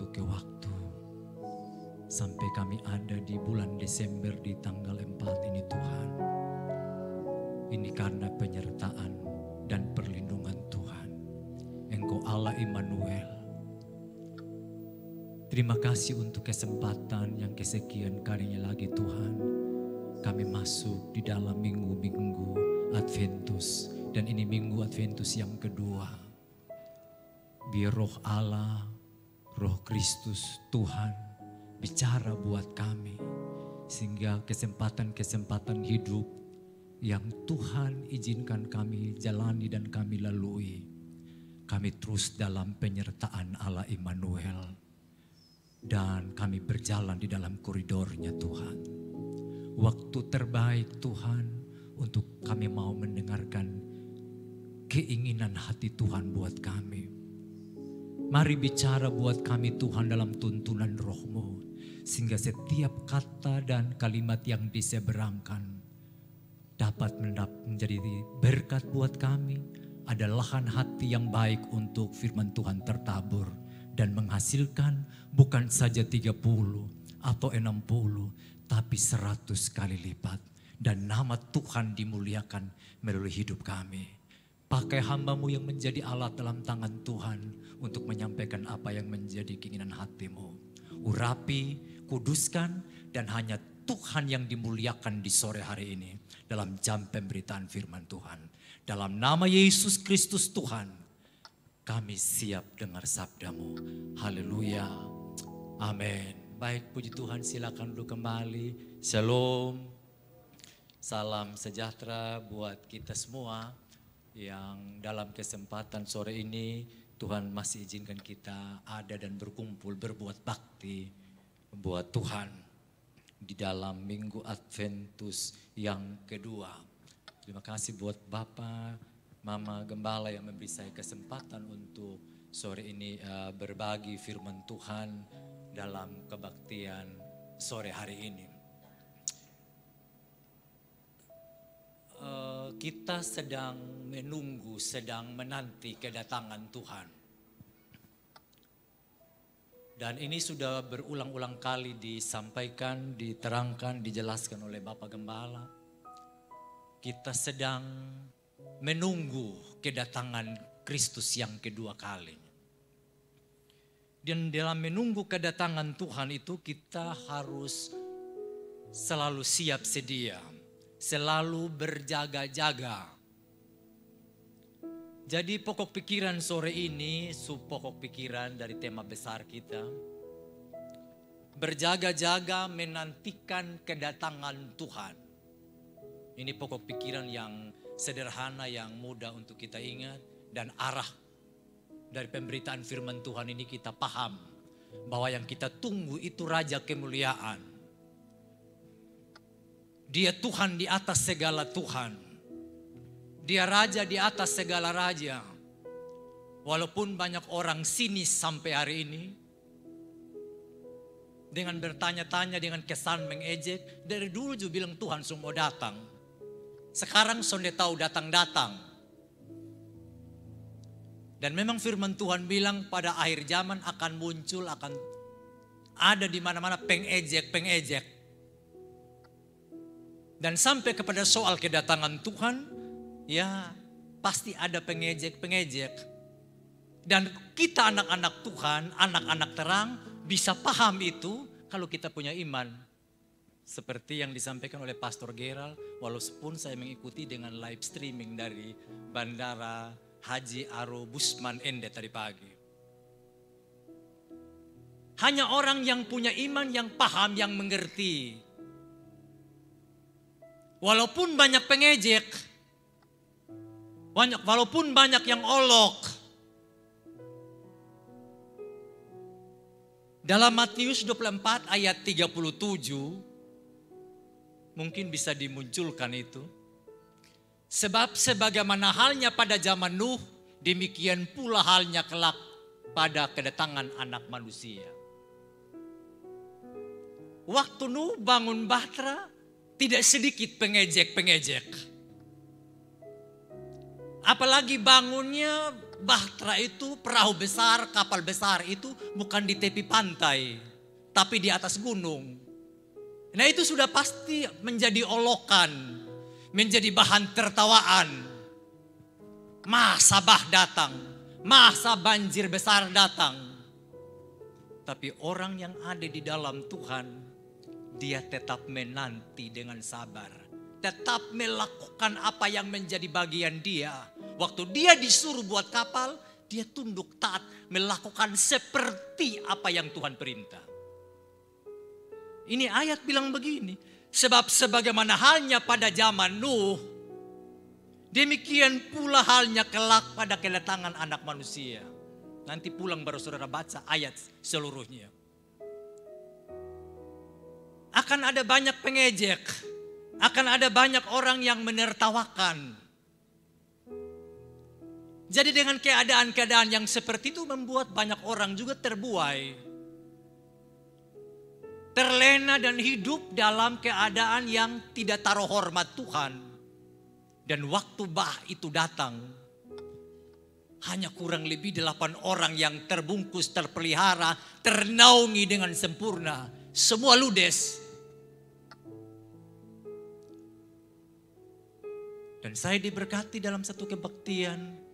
ke waktu. Sampai kami ada di bulan Desember di tanggal 4 ini Tuhan. Ini karena penyertaan dan perlindungan Tuhan. Engkau Allah Immanuel. Terima kasih untuk kesempatan yang kesekian kalinya lagi Tuhan. Kami masuk di dalam minggu-minggu Adventus. Dan ini minggu Adventus yang kedua. Biar roh Allah, roh Kristus Tuhan bicara buat kami. Sehingga kesempatan-kesempatan hidup yang Tuhan izinkan kami jalani dan kami lalui. Kami terus dalam penyertaan Allah Immanuel. Dan kami berjalan di dalam koridornya Tuhan. Waktu terbaik Tuhan untuk kami mau mendengarkan keinginan hati Tuhan buat kami. Mari bicara buat kami Tuhan dalam tuntunan roh-Mu. Sehingga setiap kata dan kalimat yang diseberangkan dapat menjadi berkat buat kami. Ada lahan hati yang baik untuk firman Tuhan tertabur. Dan menghasilkan bukan saja 30 atau 60 tapi 100 kali lipat. Dan nama Tuhan dimuliakan melalui hidup kami. Pakai hamba-Mu yang menjadi alat dalam tangan Tuhan untuk menyampaikan apa yang menjadi keinginan hati-Mu. Urapi, kuduskan, dan hanya Tuhan yang dimuliakan di sore hari ini dalam jam pemberitaan firman Tuhan. Dalam nama Yesus Kristus Tuhan, kami siap dengar sabda-Mu. Haleluya. Amin. Baik, puji Tuhan, silakan dulu kembali. Shalom. Salam sejahtera buat kita semua yang dalam kesempatan sore ini Tuhan masih izinkan kita ada dan berkumpul berbuat bakti buat Tuhan di dalam minggu Adventus yang kedua. Terima kasih buat Bapak, Mama Gembala yang memberi saya kesempatan untuk sore ini berbagi firman Tuhan dalam kebaktian sore hari ini. Kita sedang menunggu, sedang menanti kedatangan Tuhan. Dan ini sudah berulang-ulang kali disampaikan, diterangkan, dijelaskan oleh Bapak Gembala. Kita sedang menunggu kedatangan Kristus yang kedua kali. Dan dalam menunggu kedatangan Tuhan itu kita harus selalu siap sedia. Selalu berjaga-jaga. Jadi pokok pikiran sore ini, pokok pikiran dari tema besar kita. Berjaga-jaga menantikan kedatangan Tuhan. Ini pokok pikiran yang sederhana, yang mudah untuk kita ingat. Dan arah dari pemberitaan firman Tuhan ini kita paham. Bahwa yang kita tunggu itu Raja Kemuliaan. Dia Tuhan di atas segala Tuhan. Dia Raja di atas segala Raja. Walaupun banyak orang sinis sampai hari ini. Dengan bertanya-tanya, dengan kesan mengejek. Dari dulu juga bilang Tuhan semua datang. Sekarang sonde tahu datang-datang. Dan memang firman Tuhan bilang pada akhir zaman akan muncul, akan ada di mana-mana pengejek-pengejek. Dan sampai kepada soal kedatangan Tuhan, ya pasti ada pengejek-pengejek. Dan kita anak-anak Tuhan, anak-anak terang bisa paham itu kalau kita punya iman. Seperti yang disampaikan oleh Pastor Gerald, walaupun saya mengikuti dengan live streaming dari Bandara Haji Aro Busman Ende tadi pagi. Hanya orang yang punya iman, yang paham, yang mengerti. Walaupun banyak pengejek, walaupun banyak yang olok. Dalam Matius 24 ayat 37, mungkin bisa dimunculkan itu. Sebab sebagaimana halnya pada zaman Nuh, demikian pula halnya kelak pada kedatangan anak manusia. Waktu Nuh bangun bahtera, tidak sedikit pengejek-pengejek. Apalagi bangunnya Bahtera itu perahu besar, kapal besar itu bukan di tepi pantai, tapi di atas gunung. Nah itu sudah pasti menjadi olokan, menjadi bahan tertawaan. Masa bah datang, masa banjir besar datang. Tapi orang yang ada di dalam Tuhan, dia tetap menanti dengan sabar. Tetap melakukan apa yang menjadi bagian dia. Waktu dia disuruh buat kapal, dia tunduk taat melakukan seperti apa yang Tuhan perintah. Ini ayat bilang begini, sebab sebagaimana halnya pada zaman Nuh, demikian pula halnya kelak pada kedatangan Anak Manusia. Nanti pulang baru saudara baca ayat seluruhnya. Akan ada banyak pengejek, akan ada banyak orang yang menertawakan. Jadi dengan keadaan-keadaan yang seperti itu membuat banyak orang juga terbuai. Terlena dan hidup dalam keadaan yang tidak taruh hormat Tuhan. Dan waktu bah itu datang, hanya kurang lebih 8 orang yang terbungkus, terpelihara, ternaungi dengan sempurna. Semua ludes. Dan saya diberkati dalam satu kebaktian.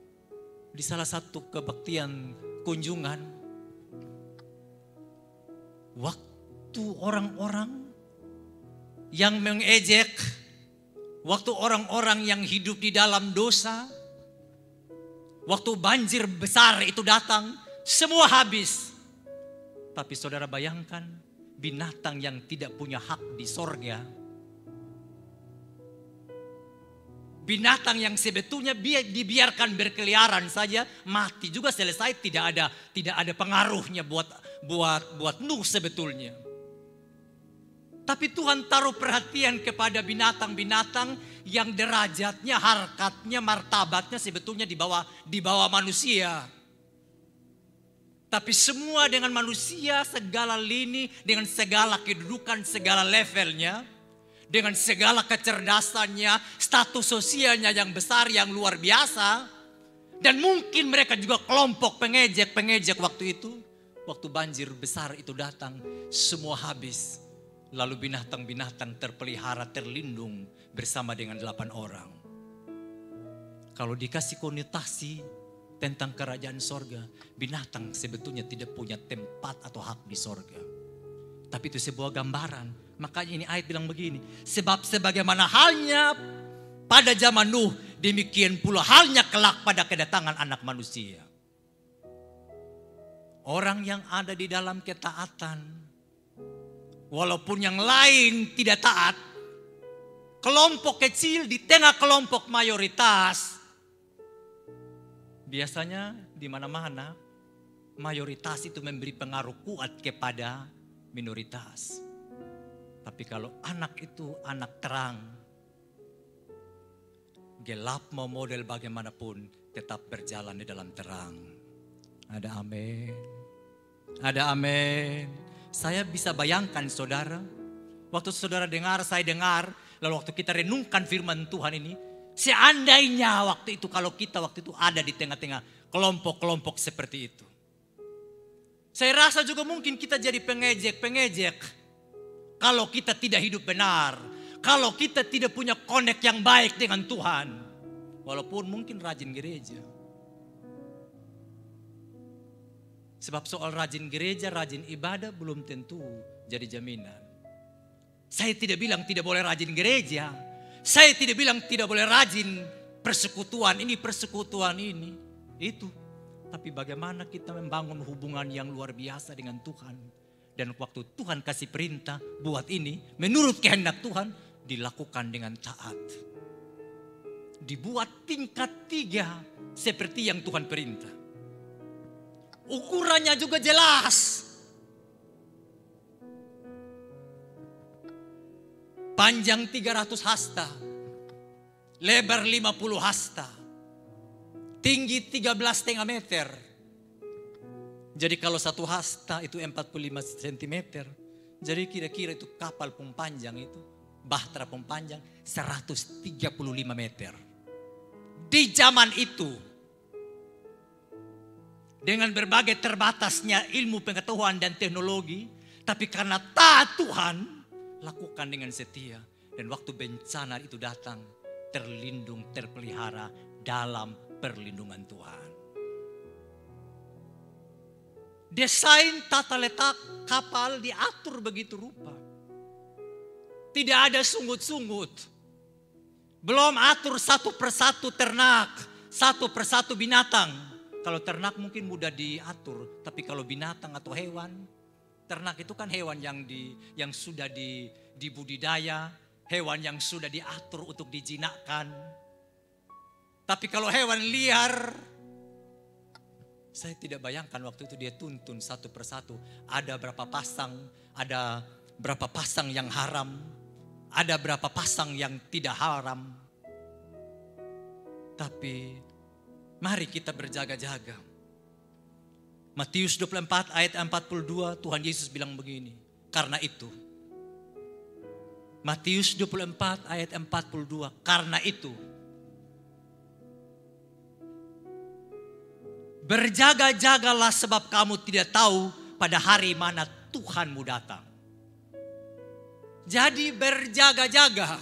Di salah satu kebaktian kunjungan. Waktu orang-orang yang mengejek, waktu orang-orang yang hidup di dalam dosa, waktu banjir besar itu datang, semua habis. Tapi saudara bayangkan, binatang yang tidak punya hak di sorga, binatang yang sebetulnya dibiarkan berkeliaran saja, mati juga selesai, tidak ada pengaruhnya buat Nuh sebetulnya. Tapi Tuhan taruh perhatian kepada binatang-binatang yang derajatnya, harkatnya, martabatnya sebetulnya di bawah manusia. Tapi semua dengan manusia, segala lini, dengan segala kedudukan, segala levelnya, dengan segala kecerdasannya, status sosialnya yang besar, yang luar biasa. Dan mungkin mereka juga kelompok pengejek waktu itu. Waktu banjir besar itu datang, semua habis. Lalu binatang-binatang terpelihara, terlindung bersama dengan 8 orang. Kalau dikasih konotasi tentang kerajaan sorga, binatang sebetulnya tidak punya tempat atau hak di sorga. Tapi itu sebuah gambaran. Makanya ini ayat bilang begini, sebab sebagaimana halnya pada zaman Nuh, demikian pula halnya kelak pada kedatangan Anak Manusia. Orang yang ada di dalam ketaatan, walaupun yang lain tidak taat, kelompok kecil di tengah kelompok mayoritas, biasanya di mana-mana mayoritas itu memberi pengaruh kuat kepada minoritas. Tapi kalau anak itu anak terang, gelap mau model bagaimanapun tetap berjalan di dalam terang. Ada amin. Ada amin. Saya bisa bayangkan saudara, waktu saudara dengar, saya dengar, lalu waktu kita renungkan firman Tuhan ini, seandainya waktu itu kalau kita waktu itu ada di tengah-tengah kelompok-kelompok seperti itu. Saya rasa juga mungkin kita jadi pengejek. Kalau kita tidak hidup benar, kalau kita tidak punya connect yang baik dengan Tuhan, walaupun mungkin rajin gereja. Sebab soal rajin gereja, rajin ibadah belum tentu jadi jaminan. Saya tidak bilang tidak boleh rajin gereja. Saya tidak bilang tidak boleh rajin persekutuan ini, persekutuan ini. Itu. Tapi bagaimana kita membangun hubungan yang luar biasa dengan Tuhan. Dan waktu Tuhan kasih perintah buat ini, menurut kehendak Tuhan, dilakukan dengan taat. Dibuat tingkat 3 seperti yang Tuhan perintah. Ukurannya juga jelas. Panjang 300 hasta, lebar 50 hasta, tinggi 13,5 meter. Jadi kalau 1 hasta itu 45 cm. Jadi kira-kira itu kapal pun panjang itu, bahtera pun panjang 135 meter. Di zaman itu dengan berbagai terbatasnya ilmu pengetahuan dan teknologi, tapi karena taat Tuhan, lakukan dengan setia. Dan waktu bencana itu datang, terlindung, terpelihara dalam perlindungan Tuhan. Desain tata letak kapal diatur begitu rupa. Tidak ada sungut-sungut. Belum atur satu persatu ternak, satu persatu binatang. Kalau ternak mungkin mudah diatur, tapi kalau binatang atau hewan, ternak itu kan hewan yang sudah dibudidaya, hewan yang sudah diatur untuk dijinakkan. Tapi kalau hewan liar, saya tidak bayangkan waktu itu dia tuntun satu persatu. Ada berapa pasang yang haram, ada berapa pasang yang tidak haram. Tapi mari kita berjaga-jaga. Matius 24 ayat 42 Tuhan Yesus bilang begini. Karena itu. Matius 24 ayat 42. Karena itu. Berjaga-jagalah sebab kamu tidak tahu pada hari mana Tuhanmu datang. Jadi berjaga-jaga.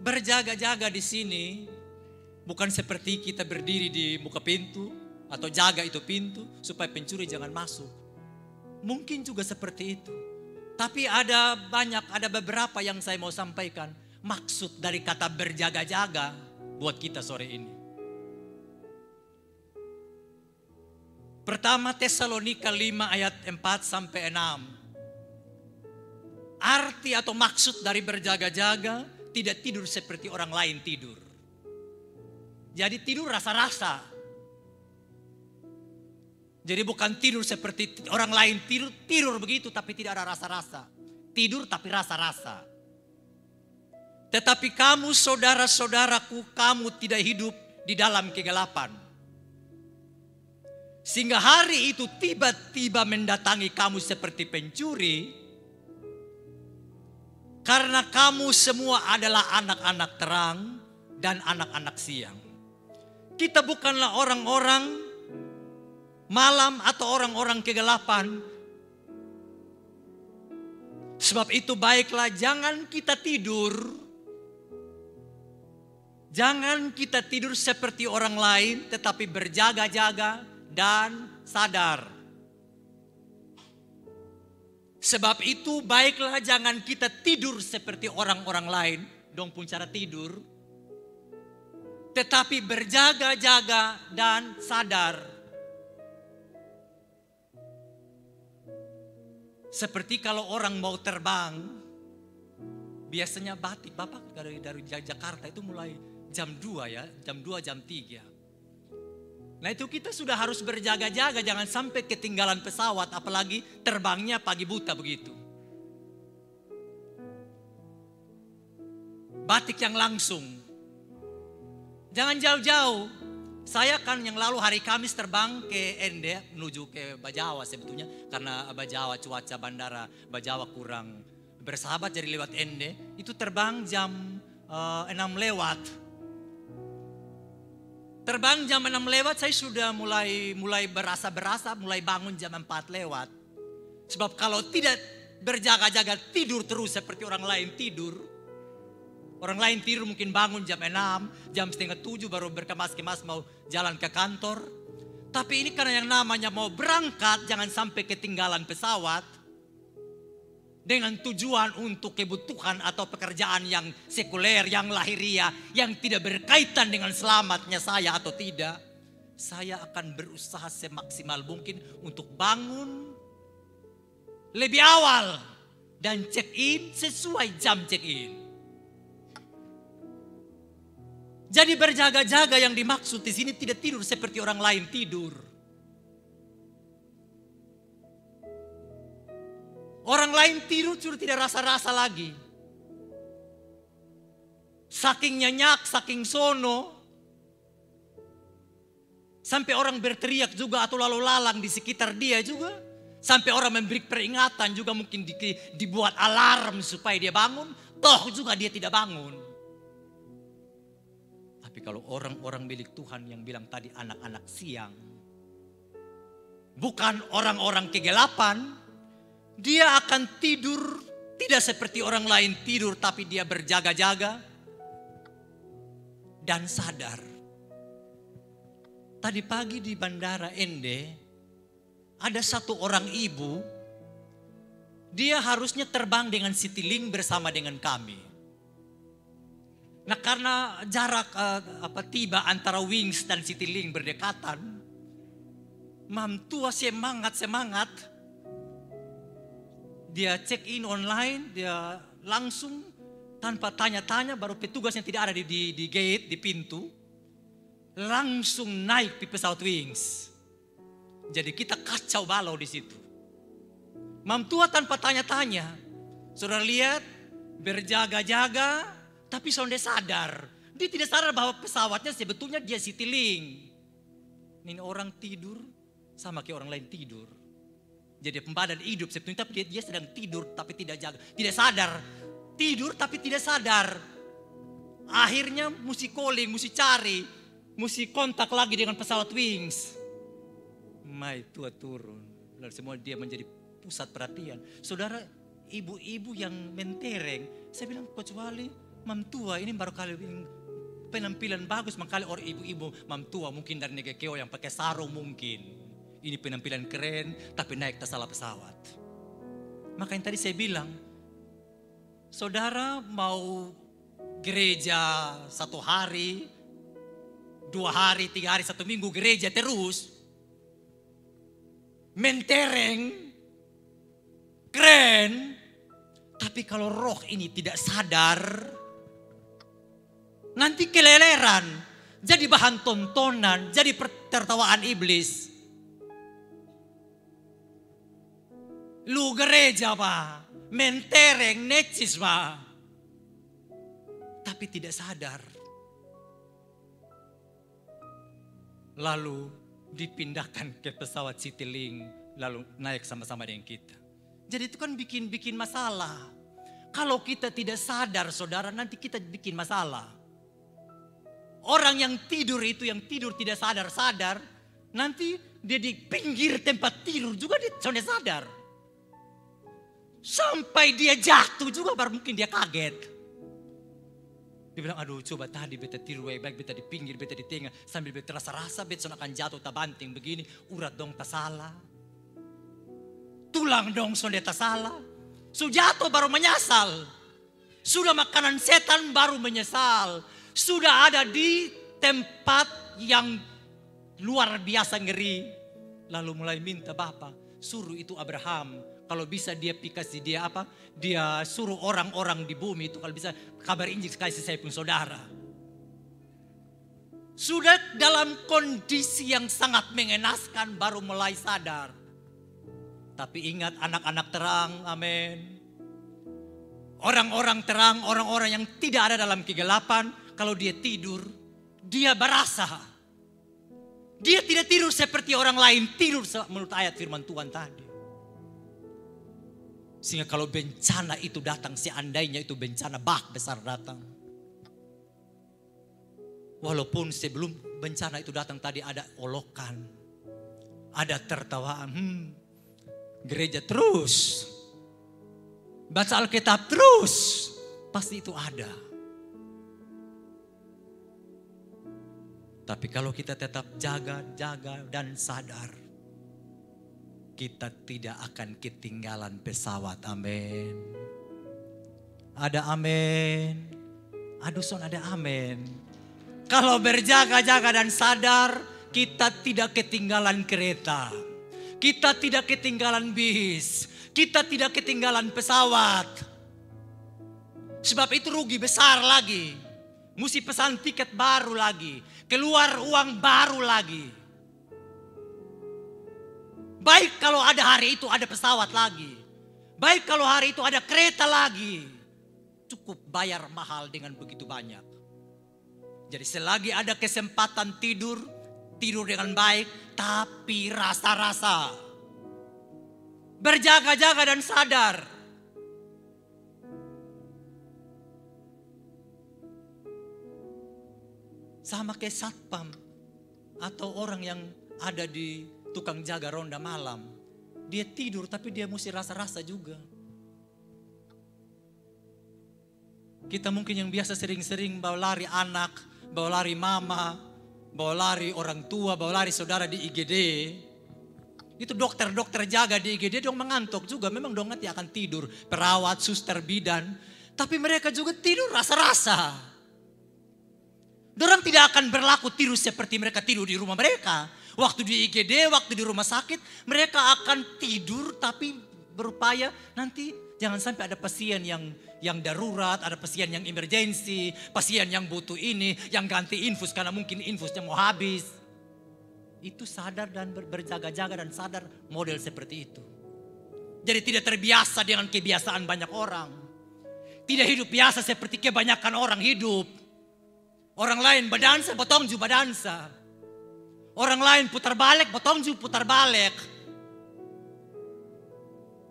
Berjaga-jaga di sini bukan seperti kita berdiri di muka pintu atau jaga itu pintu supaya pencuri jangan masuk. Mungkin juga seperti itu. Tapi ada beberapa yang saya mau sampaikan. Maksud dari kata berjaga-jaga buat kita sore ini. Pertama Tesalonika 5 ayat 4 sampai 6. Arti atau maksud dari berjaga-jaga tidak tidur seperti orang lain tidur. Jadi tidur rasa-rasa. Jadi bukan tidur seperti orang lain tidur begitu tapi tidak ada rasa-rasa. Tidur tapi rasa-rasa. Tetapi kamu saudara-saudaraku, kamu tidak hidup di dalam kegelapan. Sehingga hari itu tiba-tiba mendatangi kamu seperti pencuri. Karena kamu semua adalah anak-anak terang dan anak-anak siang. Kita bukanlah orang-orang malam atau orang-orang kegelapan. Sebab itu baiklah jangan kita tidur. Jangan kita tidur seperti orang lain, tetapi berjaga-jaga dan sadar. Sebab itu baiklah jangan kita tidur seperti orang-orang lain. Dong pun cara tidur. Tetapi berjaga-jaga dan sadar. Seperti kalau orang mau terbang. Biasanya Bapak dari Jakarta itu mulai jam 2 ya. Jam 2, jam 3. Nah itu kita sudah harus berjaga-jaga. Jangan sampai ketinggalan pesawat. Apalagi terbangnya pagi buta begitu. Batik yang langsung. Jangan jauh-jauh. Saya kan yang lalu hari Kamis terbang ke Ende. Menuju ke Bajawa sebetulnya. Karena Bajawa cuaca bandara Bajawa kurang bersahabat. Jadi lewat Ende. Itu terbang jam 6 lewat. Terbang jam 6 lewat saya sudah mulai berasa-berasa, mulai bangun jam 4 lewat. Sebab kalau tidak berjaga-jaga tidur terus seperti orang lain tidur. Orang lain tidur mungkin bangun jam 6, jam setengah 7 baru berkemas-kemas mau jalan ke kantor. Tapi ini karena yang namanya mau berangkat jangan sampai ketinggalan pesawat. Dengan tujuan untuk kebutuhan atau pekerjaan yang sekuler, yang lahiria, yang tidak berkaitan dengan selamatnya saya atau tidak. Saya akan berusaha semaksimal mungkin untuk bangun lebih awal. Dan check in sesuai jam check in. Jadi berjaga-jaga yang dimaksud di sini tidak tidur seperti orang lain tidur. Orang lain tidur sudah tidak rasa-rasa lagi. Saking nyenyak, saking sono. Sampai orang berteriak juga atau lalu lalang di sekitar dia juga. Sampai orang memberi peringatan juga mungkin dibuat alarm supaya dia bangun. Toh juga dia tidak bangun. Tapi Tapi kalau orang-orang milik Tuhan yang bilang tadi anak-anak siang, bukan orang-orang kegelapan, dia akan tidur tidak seperti orang lain tidur, tapi dia berjaga-jaga dan sadar. Tadi pagi di Bandara Ende, ada satu orang ibu, dia harusnya terbang dengan Citylink bersama dengan kami. Nah, karena jarak tiba antara Wings dan Citylink berdekatan, mam tua semangat. Dia check in online, dia langsung tanpa tanya-tanya, baru petugasnya tidak ada di gate, di pintu, langsung naik di pesawat Wings. Jadi kita kacau balau di situ. Mam tua tanpa tanya-tanya, saudara lihat, berjaga-jaga, tapi sonde sadar. Dia tidak sadar bahwa pesawatnya sebetulnya dia Citylink. Ini orang tidur sama kayak orang lain tidur. Jadi pempadan hidup sebetulnya, tapi dia sedang tidur tapi tidak jaga, tidak sadar. Tidur tapi tidak sadar. Akhirnya mesti calling, mesti cari, mesti kontak lagi dengan pesawat Wings. Mai tua turun, lalu semua dia menjadi pusat perhatian. Saudara, ibu-ibu yang mentereng, saya bilang kecuali mam tua ini baru kali penampilan bagus, makanya orang ibu-ibu mam tua mungkin dari negara keo yang pakai sarung mungkin. Ini penampilan keren, tapi naik tak salah pesawat. Makanya tadi saya bilang, saudara mau gereja 1 hari, 2 hari, 3 hari, 1 minggu gereja terus, mentereng, keren, tapi kalau roh ini tidak sadar, nanti keleleran, jadi bahan tontonan, jadi tertawaan iblis. Lu gereja pak, mentereng, necis pak, tapi tidak sadar. Lalu dipindahkan ke pesawat Citylink, lalu naik sama-sama dengan kita. Jadi itu kan bikin masalah. Kalau kita tidak sadar saudara, nanti kita bikin masalah. Orang yang tidur itu, yang tidur tidak sadar, nanti dia di pinggir tempat tidur juga dia sudah sadar. Sampai dia jatuh juga baru mungkin dia kaget. Dia bilang, aduh coba tadi beta tidur baik-baik, beta di pinggir, beta di tengah. Sambil beta rasa-rasa beta akan jatuh tak banting begini. Urat dong tak salah. Tulang dong sonde tak salah. Sudah jatuh baru menyesal. Sudah makanan setan baru menyesal. Sudah ada di tempat yang luar biasa ngeri. Lalu mulai minta Bapak, suruh itu Abraham. Kalau bisa dia kasih dia apa? Dia suruh orang-orang di bumi itu kalau bisa kabar Injil kasih saya pun saudara. Sudah dalam kondisi yang sangat mengenaskan baru mulai sadar. Tapi ingat anak-anak terang, amin. Orang-orang terang, orang-orang yang tidak ada dalam kegelapan, kalau dia tidur, dia berasa. Dia tidak tidur seperti orang lain tidur menurut ayat firman Tuhan tadi. Sehingga kalau bencana itu datang, seandainya itu bencana besar datang. Walaupun sebelum bencana itu datang tadi ada olokan, ada tertawaan, gereja terus, baca Alkitab terus, pasti itu ada. Tapi kalau kita tetap jaga dan sadar, kita tidak akan ketinggalan pesawat. Amin. Ada amin. Aduh son ada amin. Kalau berjaga-jaga dan sadar, kita tidak ketinggalan kereta. Kita tidak ketinggalan bis. Kita tidak ketinggalan pesawat. Sebab itu rugi besar lagi. Mesti pesan tiket baru lagi. Keluar uang baru lagi. Baik kalau ada hari itu ada pesawat lagi. Baik kalau hari itu ada kereta lagi. Cukup bayar mahal dengan begitu banyak. Jadi selagi ada kesempatan tidur dengan baik. Tapi rasa-rasa. Berjaga-jaga dan sadar. Sama kayak satpam atau orang yang ada di tukang jaga ronda malam. Dia tidur tapi dia mesti rasa-rasa juga. Kita mungkin yang biasa sering-sering bawa lari anak, bawa lari mama, bawa lari orang tua, bawa lari saudara di IGD. Itu dokter-dokter jaga di IGD dong mengantuk juga. Memang dong nanti akan tidur. Perawat, suster, bidan. Tapi mereka juga tidur rasa-rasa. Dorang tidak akan berlaku tidur seperti mereka tidur di rumah mereka. Waktu di IGD, waktu di rumah sakit, mereka akan tidur tapi berupaya nanti jangan sampai ada pasien yang darurat, ada pasien yang emergensi, pasien yang butuh ini, yang ganti infus karena mungkin infusnya mau habis. Itu sadar dan berjaga-jaga dan sadar model seperti itu. Jadi tidak terbiasa dengan kebiasaan banyak orang. Tidak hidup biasa seperti kebanyakan orang hidup. Orang lain berdansa, potong juga berdansa. Orang lain putar balik, potong juga putar balik.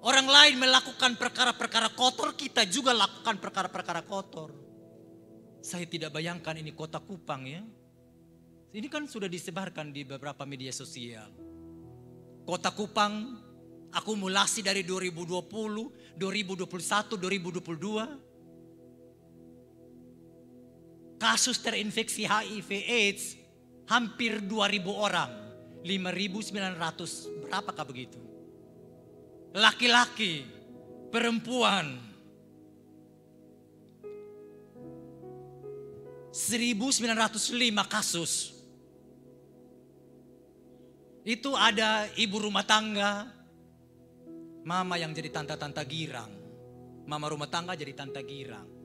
Orang lain melakukan perkara-perkara kotor, kita juga lakukan perkara-perkara kotor. Saya tidak bayangkan ini kota Kupang ya. Ini kan sudah disebarkan di beberapa media sosial. Kota Kupang akumulasi dari 2020, 2021, 2022. Kasus terinfeksi HIV AIDS hampir 2.000 orang. 5.900 berapakah begitu? Laki-laki, perempuan. 1.905 kasus. Itu ada ibu rumah tangga, mama yang jadi tante-tante girang. Mama rumah tangga jadi tante girang.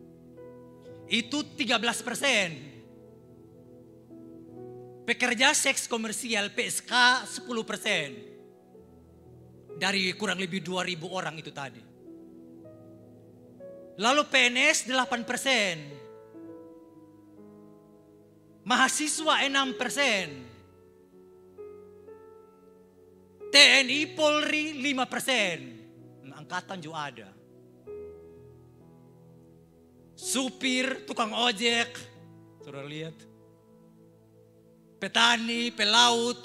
Itu 13%. Pekerja seks komersial PSK 10%. Dari kurang lebih 2.000 orang itu tadi. Lalu PNS 8%. Mahasiswa 6%. TNI Polri 5%. Angkatan juga ada. Supir, tukang ojek, sudah lihat. Petani, pelaut,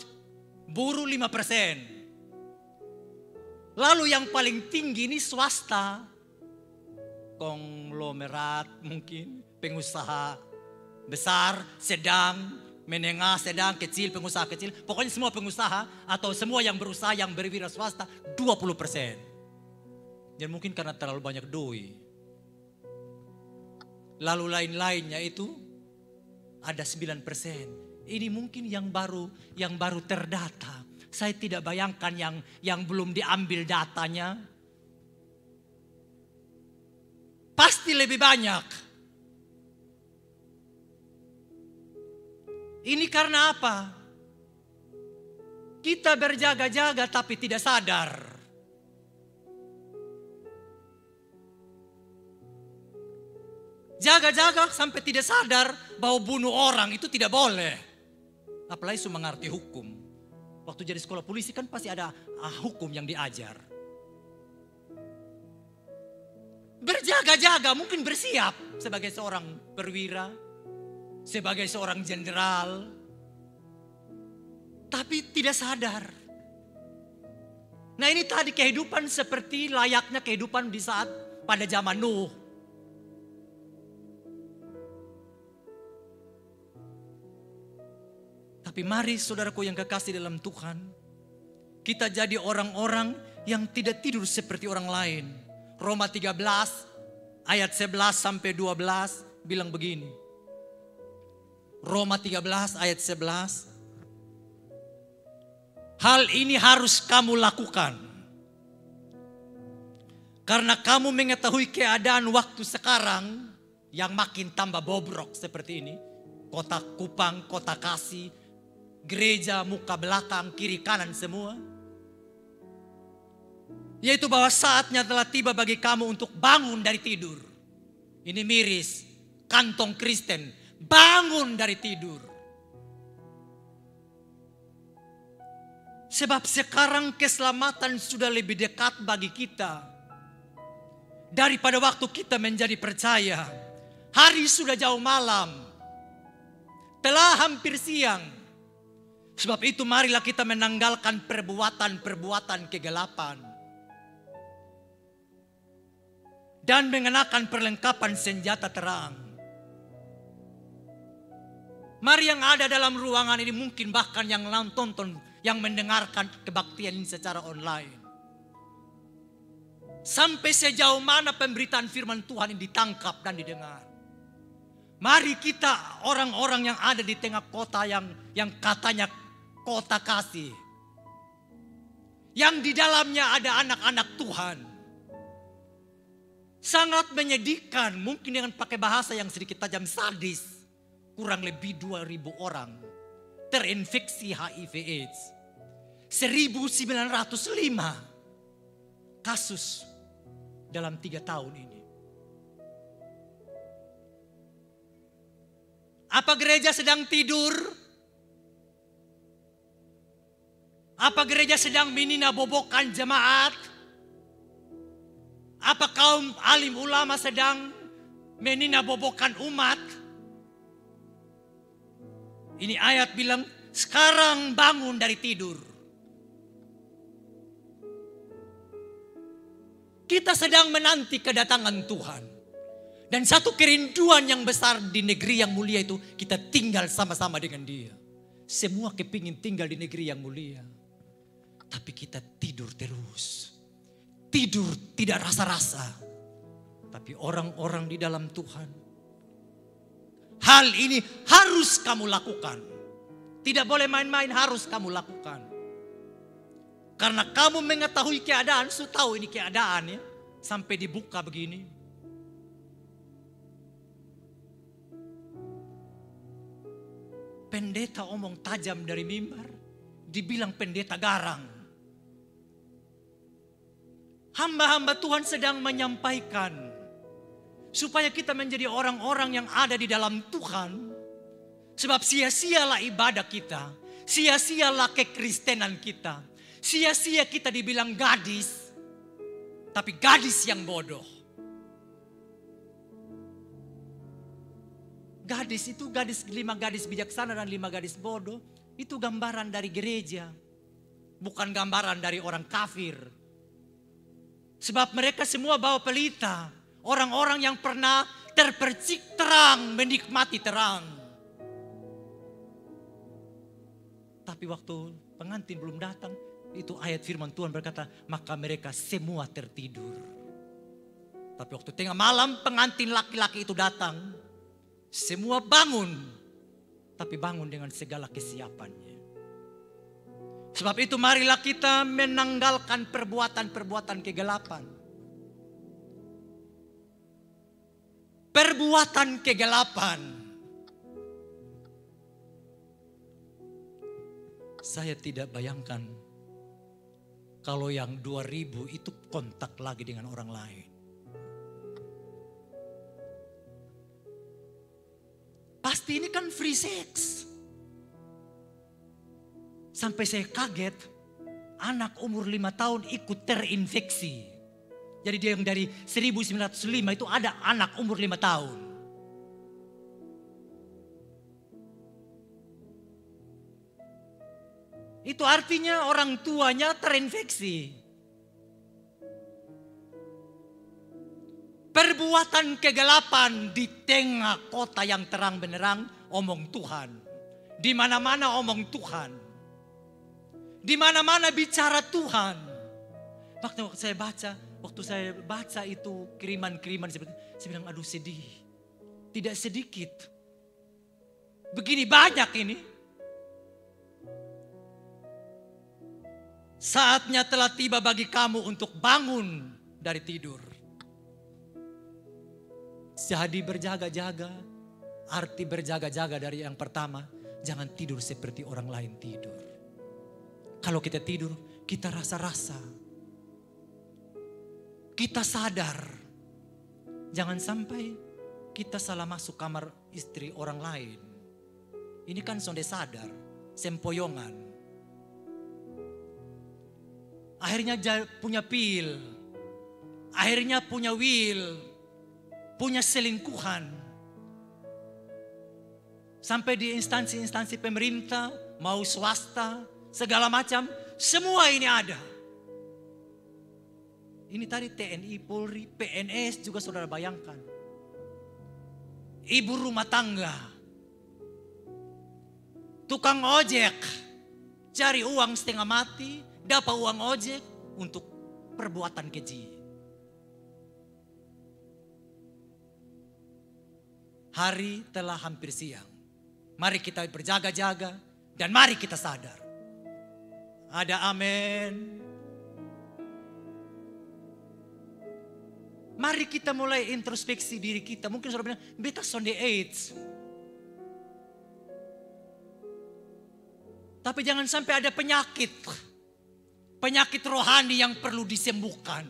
buruh 5%. Lalu yang paling tinggi ini swasta. Konglomerat mungkin, pengusaha besar, sedang, menengah, sedang, kecil, pengusaha kecil. Pokoknya semua pengusaha atau semua yang berusaha, yang berwira swasta 20%. Dan mungkin karena terlalu banyak doi. Lalu lain-lainnya itu ada 9%. Ini mungkin yang baru terdata. Saya tidak bayangkan yang belum diambil datanya. Pasti lebih banyak. Ini karena apa? Kita berjaga-jaga tapi tidak sadar. Jaga-jaga sampai tidak sadar bahwa bunuh orang itu tidak boleh. Apalagi sudah mengerti hukum. Waktu jadi sekolah polisi kan pasti ada hukum yang diajar. Berjaga-jaga mungkin bersiap sebagai seorang perwira. Sebagai seorang jenderal. Tapi tidak sadar. Nah ini tadi kehidupan seperti layaknya kehidupan di saat pada zaman Nuh. Tapi mari saudaraku yang kekasih dalam Tuhan. Kita jadi orang-orang yang tidak tidur seperti orang lain. Roma 13 ayat 11 sampai 12 bilang begini. Roma 13 ayat 11. Hal ini harus kamu lakukan. Karena kamu mengetahui keadaan waktu sekarang yang makin tambah bobrok seperti ini. Kota Kupang, kota Kasih, gereja muka belakang, kiri kanan semua. Yaitu bahwa saatnya telah tiba bagi kamu untuk bangun dari tidur. Ini miris, kantong Kristen, bangun dari tidur. Sebab sekarang keselamatan sudah lebih dekat bagi kita. Daripada waktu kita menjadi percaya. Hari sudah jauh malam. Telah hampir siang. Sebab itu marilah kita menanggalkan perbuatan-perbuatan kegelapan. Dan mengenakan perlengkapan senjata terang. Mari yang ada dalam ruangan ini, mungkin bahkan yang nonton, yang mendengarkan kebaktian ini secara online. Sampai sejauh mana pemberitaan firman Tuhan ini ditangkap dan didengar. Mari kita orang-orang yang ada di tengah kota yang katanya kota kasih. Yang di dalamnya ada anak-anak Tuhan. Sangat menyedihkan, mungkin dengan pakai bahasa yang sedikit tajam, sadis. Kurang lebih 2.000 orang terinfeksi HIV AIDS. 1.905 kasus dalam 3 tahun ini. Apa gereja sedang tidur? Apa gereja sedang meninabobokan jemaat? Apa kaum alim ulama sedang meninabobokan umat? Ini ayat bilang, sekarang bangun dari tidur. Kita sedang menanti kedatangan Tuhan. Dan satu kerinduan yang besar di negeri yang mulia itu, kita tinggal sama-sama dengan Dia. Semua kepingin tinggal di negeri yang mulia. Tapi kita tidur terus. Tidur tidak rasa-rasa. Tapi orang-orang di dalam Tuhan, hal ini harus kamu lakukan. Tidak boleh main-main, harus kamu lakukan. Karena kamu mengetahui keadaan, sudah tahu ini keadaan ya. Sampai dibuka begini. Pendeta omong tajam dari mimbar, dibilang pendeta garang. Hamba-hamba Tuhan sedang menyampaikan supaya kita menjadi orang-orang yang ada di dalam Tuhan. Sebab sia-sialah ibadah kita. Sia-sialah kekristenan kita. Sia-sia kita dibilang gadis. Tapi gadis yang bodoh. Gadis itu 5 gadis bijaksana dan 5 gadis bodoh. Itu gambaran dari gereja. Bukan gambaran dari orang kafir. Sebab mereka semua bawa pelita. Orang-orang yang pernah terpercik terang, menikmati terang. Tapi waktu pengantin belum datang, itu ayat firman Tuhan berkata, maka mereka semua tertidur. Tapi waktu tengah malam pengantin laki-laki itu datang, semua bangun. Tapi bangun dengan segala kesiapannya. Sebab itu marilah kita menanggalkan perbuatan-perbuatan kegelapan. Perbuatan kegelapan. Saya tidak bayangkan kalau yang 2.000 itu kontak lagi dengan orang lain. Pasti ini kan free sex. Sampai saya kaget, anak umur 5 tahun ikut terinfeksi. Jadi dia yang dari 1905 itu ada anak umur 5 tahun. Itu artinya orang tuanya terinfeksi. Perbuatan kegelapan di tengah kota yang terang benderang, omong Tuhan. Di mana-mana omong Tuhan. Di mana-mana bicara Tuhan. Waktu saya baca itu kiriman-kiriman seperti itu, saya bilang aduh sedih. Tidak sedikit. Begini banyak ini. Saatnya telah tiba bagi kamu untuk bangun dari tidur. Jadi berjaga-jaga. Arti berjaga-jaga dari yang pertama, jangan tidur seperti orang lain tidur. Kalau kita tidur, kita rasa-rasa. Kita sadar. Jangan sampai kita salah masuk kamar istri orang lain. Ini kan sonde sadar, sempoyongan. Akhirnya punya pil. Akhirnya punya will. Punya selingkuhan. Sampai di instansi-instansi pemerintah, mau swasta, segala macam, semua ini ada. Ini tadi TNI, Polri, PNS juga saudara bayangkan. Ibu rumah tangga, tukang ojek, cari uang setengah mati, dapat uang ojek untuk perbuatan keji. Hari telah hampir siang. Mari kita berjaga-jaga dan mari kita sadar. Ada amin. Mari kita mulai introspeksi diri kita. Mungkin saudara bilang, beta sonde AIDS. Tapi jangan sampai ada penyakit. Penyakit rohani yang perlu disembuhkan.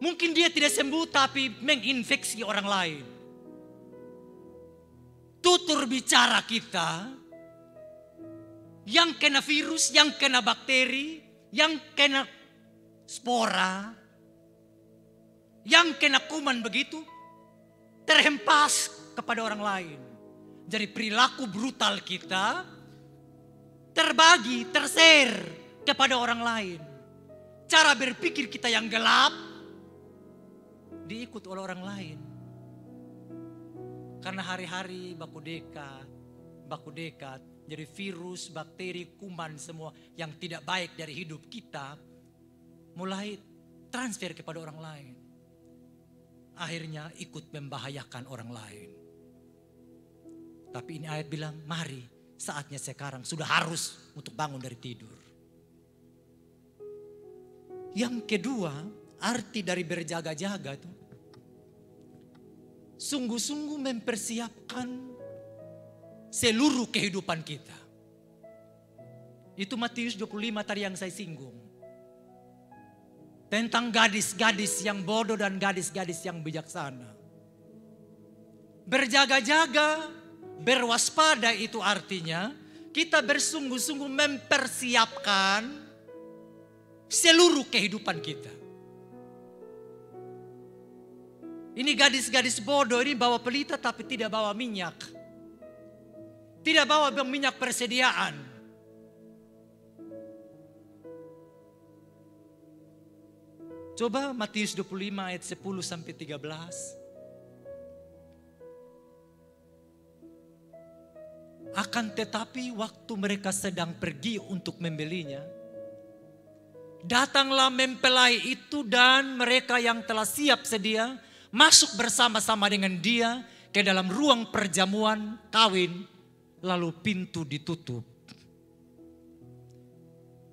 Mungkin dia tidak sembuh tapi menginfeksi orang lain. Tutur bicara kita yang kena virus, yang kena bakteri, yang kena spora, yang kena kuman begitu, terhempas kepada orang lain. Jadi perilaku brutal kita terbagi, terser kepada orang lain. Cara berpikir kita yang gelap diikut oleh orang lain. Karena hari-hari baku dekat, jadi virus, bakteri, kuman semua yang tidak baik dari hidup kita mulai transfer kepada orang lain. Akhirnya ikut membahayakan orang lain. Tapi ini ayat bilang, mari saatnya sekarang sudah harus untuk bangun dari tidur. Yang kedua, arti dari berjaga-jaga itu sungguh-sungguh mempersiapkan seluruh kehidupan kita. Itu Matius 25 tadi yang saya singgung. Tentang gadis-gadis yang bodoh dan gadis-gadis yang bijaksana. Berjaga-jaga, berwaspada itu artinya kita bersungguh-sungguh mempersiapkan seluruh kehidupan kita. Ini gadis-gadis bodoh ini bawa pelita tapi tidak bawa minyak. Tidak bawa minyak persediaan. Coba Matius 25 ayat 10 sampai 13. Akan tetapi waktu mereka sedang pergi untuk membelinya, datanglah mempelai itu dan mereka yang telah siap sedia masuk bersama-sama dengan dia ke dalam ruang perjamuan kawin, lalu pintu ditutup.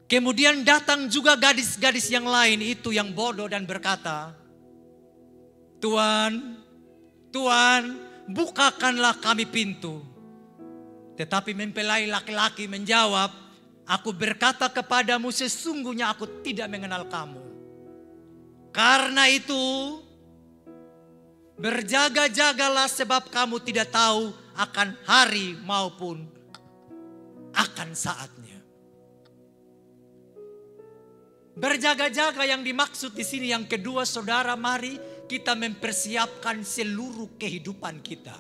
Kemudian datang juga gadis-gadis yang lain itu yang bodoh dan berkata, Tuan, Tuan, bukakanlah kami pintu. Tetapi mempelai laki-laki menjawab, aku berkata kepadamu sesungguhnya aku tidak mengenal kamu. Karena itu berjaga-jagalah sebab kamu tidak tahu akan hari maupun akan saatnya. Berjaga-jaga yang dimaksud di sini yang kedua, saudara, mari kita mempersiapkan seluruh kehidupan kita.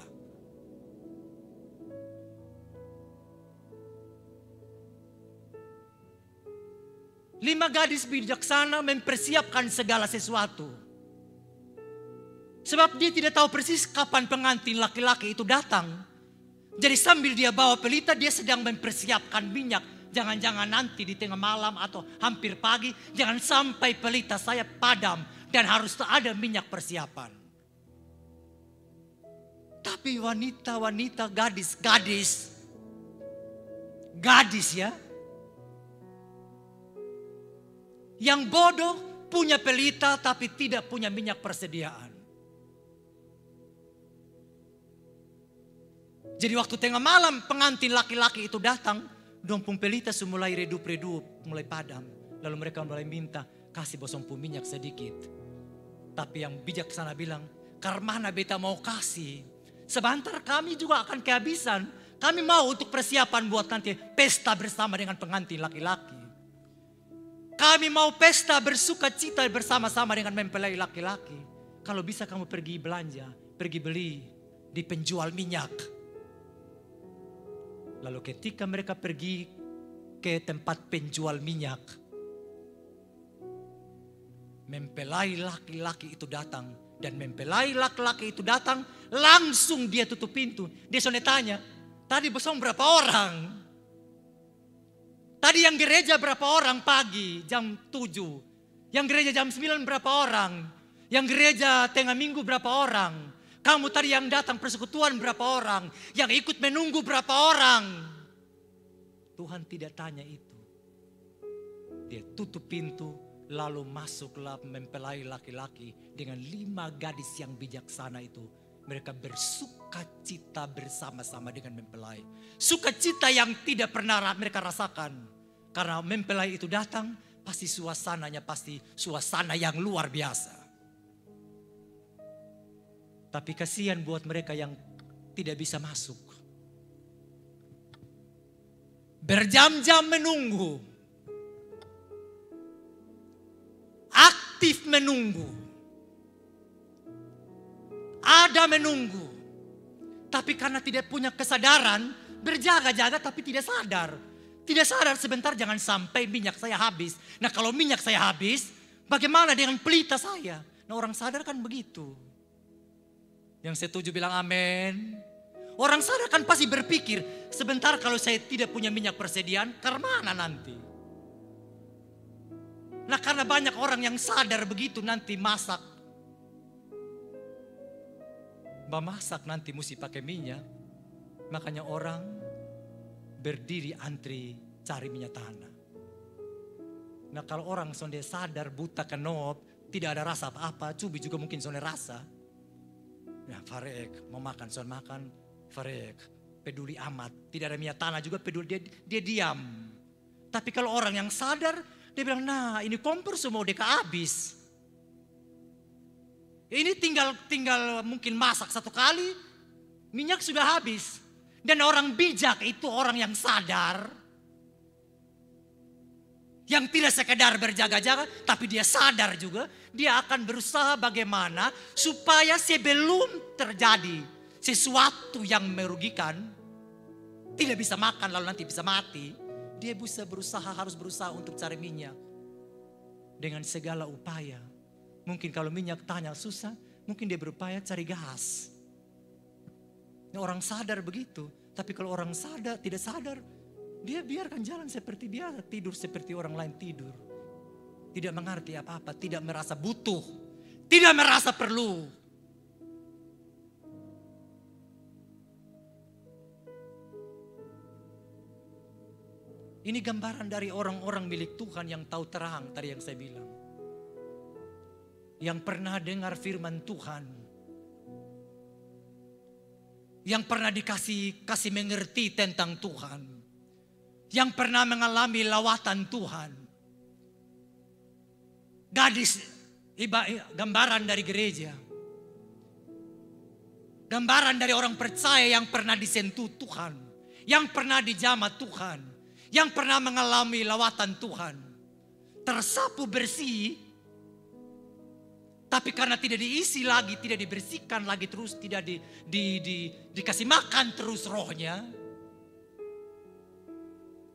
Lima gadis bijaksana mempersiapkan segala sesuatu. Sebab dia tidak tahu persis kapan pengantin laki-laki itu datang. Jadi sambil dia bawa pelita, dia sedang mempersiapkan minyak. Jangan-jangan nanti di tengah malam atau hampir pagi, jangan sampai pelita saya padam dan harus ada minyak persiapan. Tapi wanita-wanita, gadis ya, yang bodoh punya pelita tapi tidak punya minyak persediaan. Jadi waktu tengah malam pengantin laki-laki itu datang, dompung pelita mulai redup-redup, mulai padam. Lalu mereka mulai minta, kasih bosompu minyak sedikit. Tapi yang bijaksana bilang, karmana beta mau kasih. Sebentar kami juga akan kehabisan. Kami mau untuk persiapan buat nanti pesta bersama dengan pengantin laki-laki. Kami mau pesta bersuka cita bersama-sama dengan mempelai laki-laki. Kalau bisa kamu pergi belanja, pergi beli di penjual minyak. Lalu ketika mereka pergi ke tempat penjual minyak, mempelai laki-laki itu datang. Dan mempelai laki-laki itu datang, langsung dia tutup pintu. Dia soalnya tanya, tadi bosong berapa orang? Tadi yang gereja berapa orang pagi jam 7? Yang gereja jam 9 berapa orang? Yang gereja tengah minggu berapa orang? Kamu tadi yang datang persekutuan berapa orang? Yang ikut menunggu berapa orang? Tuhan tidak tanya itu. Dia tutup pintu, lalu masuklah mempelai laki-laki dengan 5 gadis yang bijaksana itu. Mereka bersuka cita bersama-sama dengan mempelai. Sukacita yang tidak pernah mereka rasakan. Karena mempelai itu datang, pasti suasananya pasti suasana yang luar biasa. Tapi kasihan buat mereka yang tidak bisa masuk. Berjam-jam menunggu. Aktif menunggu. Ada menunggu. Tapi karena tidak punya kesadaran, berjaga-jaga tapi tidak sadar. Tidak sadar sebentar jangan sampai minyak saya habis. Nah kalau minyak saya habis, bagaimana dengan pelita saya? Nah orang sadar kan begitu. Yang setuju bilang amin. Orang sadar kan pasti berpikir, sebentar kalau saya tidak punya minyak persediaan, ke mana nanti? Nah karena banyak orang yang sadar begitu nanti masak. Masak nanti mesti pakai minyak. Makanya orang berdiri antri cari minyak tanah. Nah kalau orang sonde sadar buta kenop, tidak ada rasa apa-apa, cubi juga mungkin sonde rasa. Nah farek mau makan son makan, farek peduli amat, tidak ada minyak tanah juga peduli, dia diam. Tapi kalau orang yang sadar, dia bilang nah ini kompor semua udah habis. Ini tinggal mungkin masak 1 kali, minyak sudah habis. Dan orang bijak itu orang yang sadar. Yang tidak sekedar berjaga-jaga, tapi dia sadar juga. Dia akan berusaha bagaimana supaya sebelum terjadi sesuatu yang merugikan. Tidak bisa makan lalu nanti bisa mati. Dia harus berusaha untuk cari minyak. Dengan segala upaya. Mungkin kalau minyak tanya susah, mungkin dia berupaya cari gas. Orang sadar begitu, tapi kalau orang tidak sadar, dia biarkan jalan seperti biasa, tidur seperti orang lain tidur. Tidak mengerti apa-apa, tidak merasa butuh, tidak merasa perlu. Ini gambaran dari orang-orang milik Tuhan yang tahu terang, tadi yang saya bilang. Yang pernah dengar firman Tuhan. Yang pernah dikasih mengerti tentang Tuhan. Yang pernah mengalami lawatan Tuhan. Gadis, gambaran dari gereja. Gambaran dari orang percaya yang pernah disentuh Tuhan. Yang pernah dijamah Tuhan. Yang pernah mengalami lawatan Tuhan. Tersapu bersih. Tapi karena tidak diisi lagi, tidak dibersihkan lagi terus, tidak dikasih makan terus rohnya.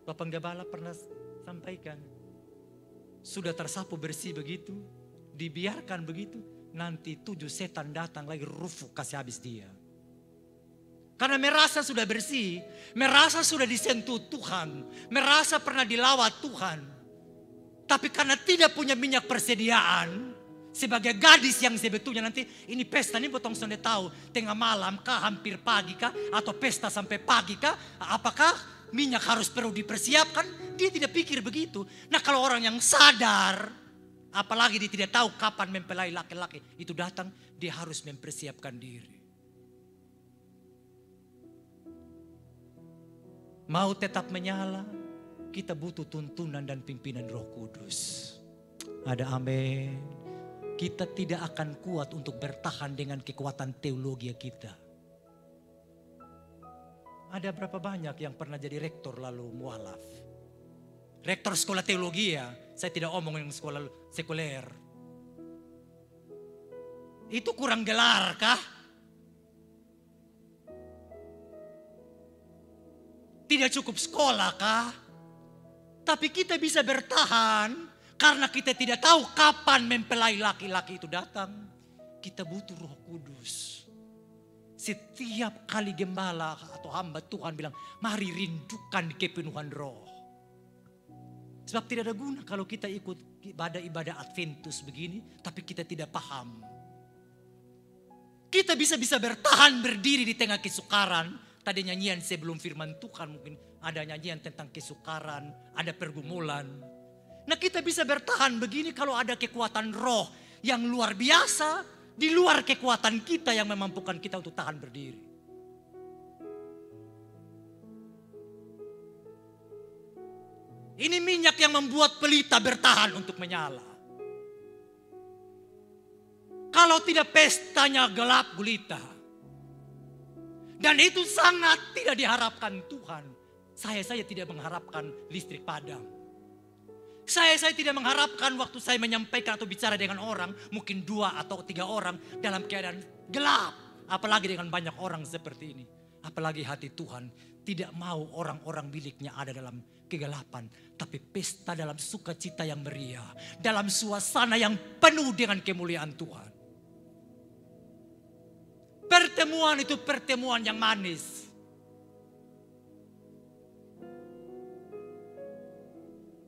Bapak Gembala pernah sampaikan, sudah tersapu bersih begitu, dibiarkan begitu, nanti 7 setan datang lagi rufuk kasih habis dia. Karena merasa sudah bersih, merasa sudah disentuh Tuhan, merasa pernah dilawat Tuhan. Tapi karena tidak punya minyak persediaan, sebagai gadis yang sebetulnya nanti ini pesta ini potong sonde tahu tengah malam kah, hampir pagi kah, atau pesta sampai pagi kah, apakah minyak harus perlu dipersiapkan? Dia tidak pikir begitu. Nah kalau orang yang sadar, apalagi dia tidak tahu kapan mempelai laki-laki itu datang, dia harus mempersiapkan diri. Mau tetap menyala, kita butuh tuntunan dan pimpinan Roh Kudus. Ada amin. Kita tidak akan kuat untuk bertahan dengan kekuatan teologi kita. Ada berapa banyak yang pernah jadi rektor lalu mualaf. Rektor sekolah teologi ya, saya tidak omong yang sekolah sekuler. Itu kurang gelar kah? Tidak cukup sekolah kah? Tapi kita bisa bertahan karena kita tidak tahu kapan mempelai laki-laki itu datang. Kita butuh Roh Kudus. Setiap kali gembala atau hamba Tuhan bilang, mari rindukan kepenuhan Roh. Sebab tidak ada guna kalau kita ikut ibadah-ibadah Adventus begini, tapi kita tidak paham. Kita bisa bertahan berdiri di tengah kesukaran. Tadi nyanyian sebelum firman Tuhan, mungkin ada nyanyian tentang kesukaran, ada pergumulan. Nah, kita bisa bertahan begini kalau ada kekuatan Roh yang luar biasa di luar kekuatan kita yang memampukan kita untuk tahan berdiri. Ini minyak yang membuat pelita bertahan untuk menyala. Kalau tidak pestanya gelap gulita. Dan itu sangat tidak diharapkan Tuhan. Saya tidak mengharapkan listrik padam. Saya tidak mengharapkan waktu saya menyampaikan atau bicara dengan orang, mungkin 2 atau 3 orang dalam keadaan gelap. Apalagi dengan banyak orang seperti ini. Apalagi hati Tuhan tidak mau orang-orang miliknya ada dalam kegelapan. Tapi pesta dalam sukacita yang meriah. Dalam suasana yang penuh dengan kemuliaan Tuhan. Pertemuan itu pertemuan yang manis.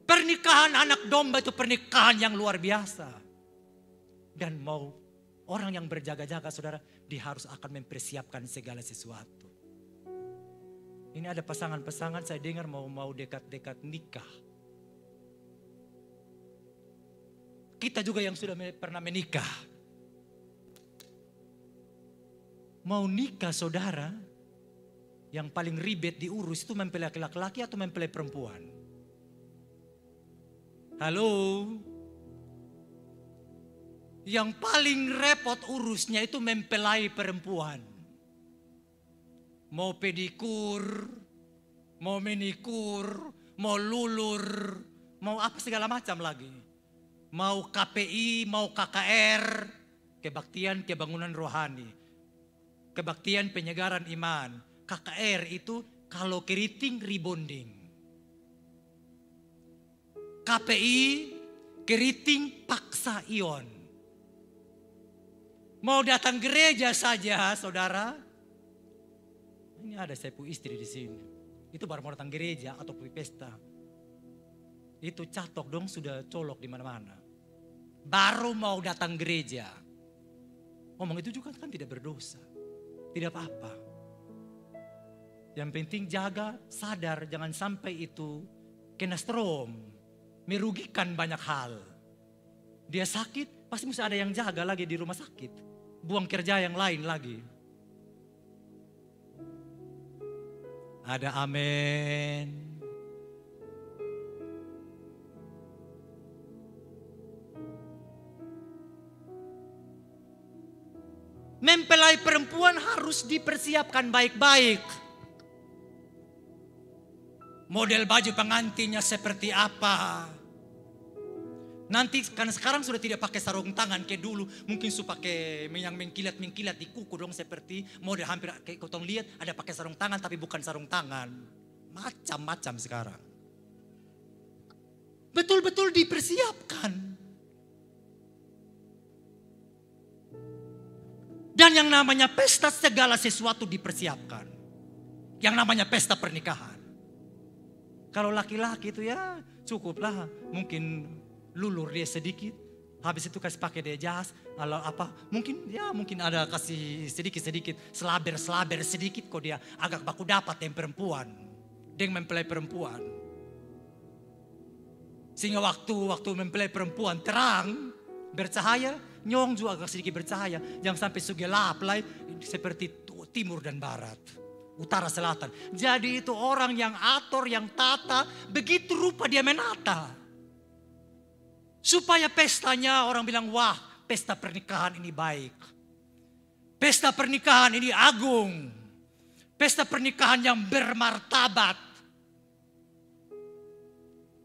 Pernikahan anak domba itu pernikahan yang luar biasa. Dan mau orang yang berjaga-jaga, saudara, dia harus akan mempersiapkan segala sesuatu. Ini ada pasangan-pasangan saya dengar mau dekat-dekat nikah. Kita juga yang sudah pernah menikah. Mau nikah saudara, yang paling ribet diurus itu mempelai laki-laki atau mempelai perempuan? Halo? Yang paling repot urusnya itu mempelai perempuan. Mau pedikur, mau menikur, mau lulur, mau apa segala macam lagi. Mau KPI, mau KKR, kebaktian kebangunan rohani. Kebaktian penyegaran iman. KKR itu kalau keriting rebonding. KPI keriting paksa ion. Mau datang gereja saja saudara. Ini ada saya pu istri di sini. Itu baru mau datang gereja atau pesta. Itu catok dong sudah colok di mana-mana. Baru mau datang gereja. Ngomong itu juga kan tidak berdosa. Tidak apa-apa. Yang penting jaga, sadar jangan sampai itu kena strom. Merugikan banyak hal. Dia sakit, pasti mesti ada yang jaga lagi di rumah sakit. Buang kerja yang lain lagi. Ada amin. Mempelai perempuan harus dipersiapkan baik-baik. Model baju pengantinnya seperti apa. Nanti karena sekarang sudah tidak pakai sarung tangan kayak dulu. Mungkin pakai yang mengkilat di kuku dong seperti model hampir kayak kau lihat ada pakai sarung tangan tapi bukan sarung tangan. Macam-macam sekarang. Betul-betul dipersiapkan. Dan yang namanya pesta segala sesuatu dipersiapkan. Yang namanya pesta pernikahan. Kalau laki-laki itu ya cukuplah mungkin lulur dia sedikit. Habis itu kasih pakai dia jas. Kalau apa mungkin ada kasih sedikit selaber sedikit kok dia agak baku dapat yang perempuan. Dengan mempelai perempuan. Sehingga waktu mempelai perempuan terang bercahaya. Nyong juga agak sedikit bercahaya. Jangan sampai sugelap lah seperti timur dan barat. Utara selatan. Jadi itu orang yang atur, yang tata. Begitu rupa dia menata. Supaya pestanya orang bilang wah pesta pernikahan ini baik. Pesta pernikahan ini agung. Pesta pernikahan yang bermartabat.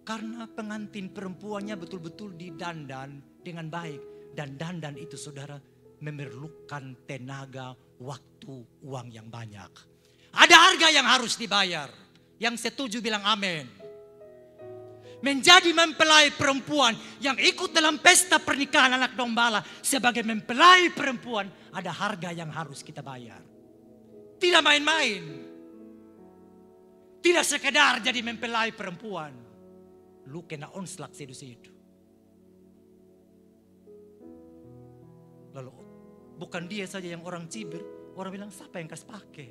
Karena pengantin perempuannya betul-betul didandan dengan baik. Dan dandan itu saudara memerlukan tenaga, waktu, uang yang banyak. Ada harga yang harus dibayar. Yang setuju bilang amin. Menjadi mempelai perempuan yang ikut dalam pesta pernikahan anak domba sebagai mempelai perempuan, ada harga yang harus kita bayar. Tidak main-main. Tidak sekedar jadi mempelai perempuan. Lu kena onslak sidu-sidu. Lalu bukan dia saja yang orang cibir. Orang bilang siapa yang kas pakai?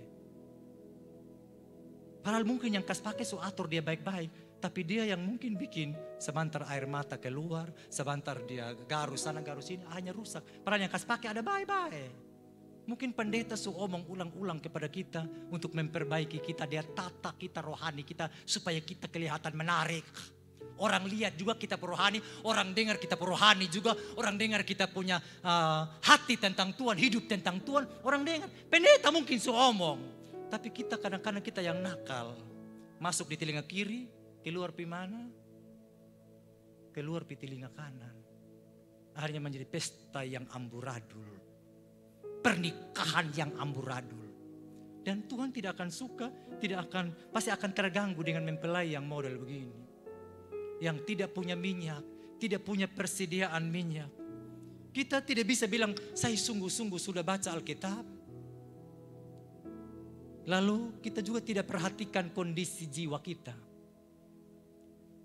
Padahal mungkin yang kas pakai so atur dia baik-baik. Tapi dia yang mungkin bikin sebentar air mata keluar. Sebentar dia garus sana garus sini hanya rusak. Padahal yang kas pakai ada baik-baik. Mungkin pendeta so omong ulang-ulang kepada kita untuk memperbaiki kita. Dia tata kita rohani kita supaya kita kelihatan menarik. Orang lihat juga kita rohani, orang dengar kita rohani juga, orang dengar kita punya hati tentang Tuhan, hidup tentang Tuhan, orang dengar. Pendeta mungkin so omong, tapi kita kadang-kadang kita yang nakal. Masuk di telinga kiri, keluar pi mana? Keluar pi telinga kanan. Akhirnya menjadi pesta yang amburadul. Pernikahan yang amburadul. Dan Tuhan tidak akan suka, pasti akan terganggu dengan mempelai yang model begini. Yang tidak punya minyak, tidak punya persediaan minyak. Kita tidak bisa bilang, saya sungguh-sungguh sudah baca Alkitab. Lalu kita juga tidak perhatikan kondisi jiwa kita.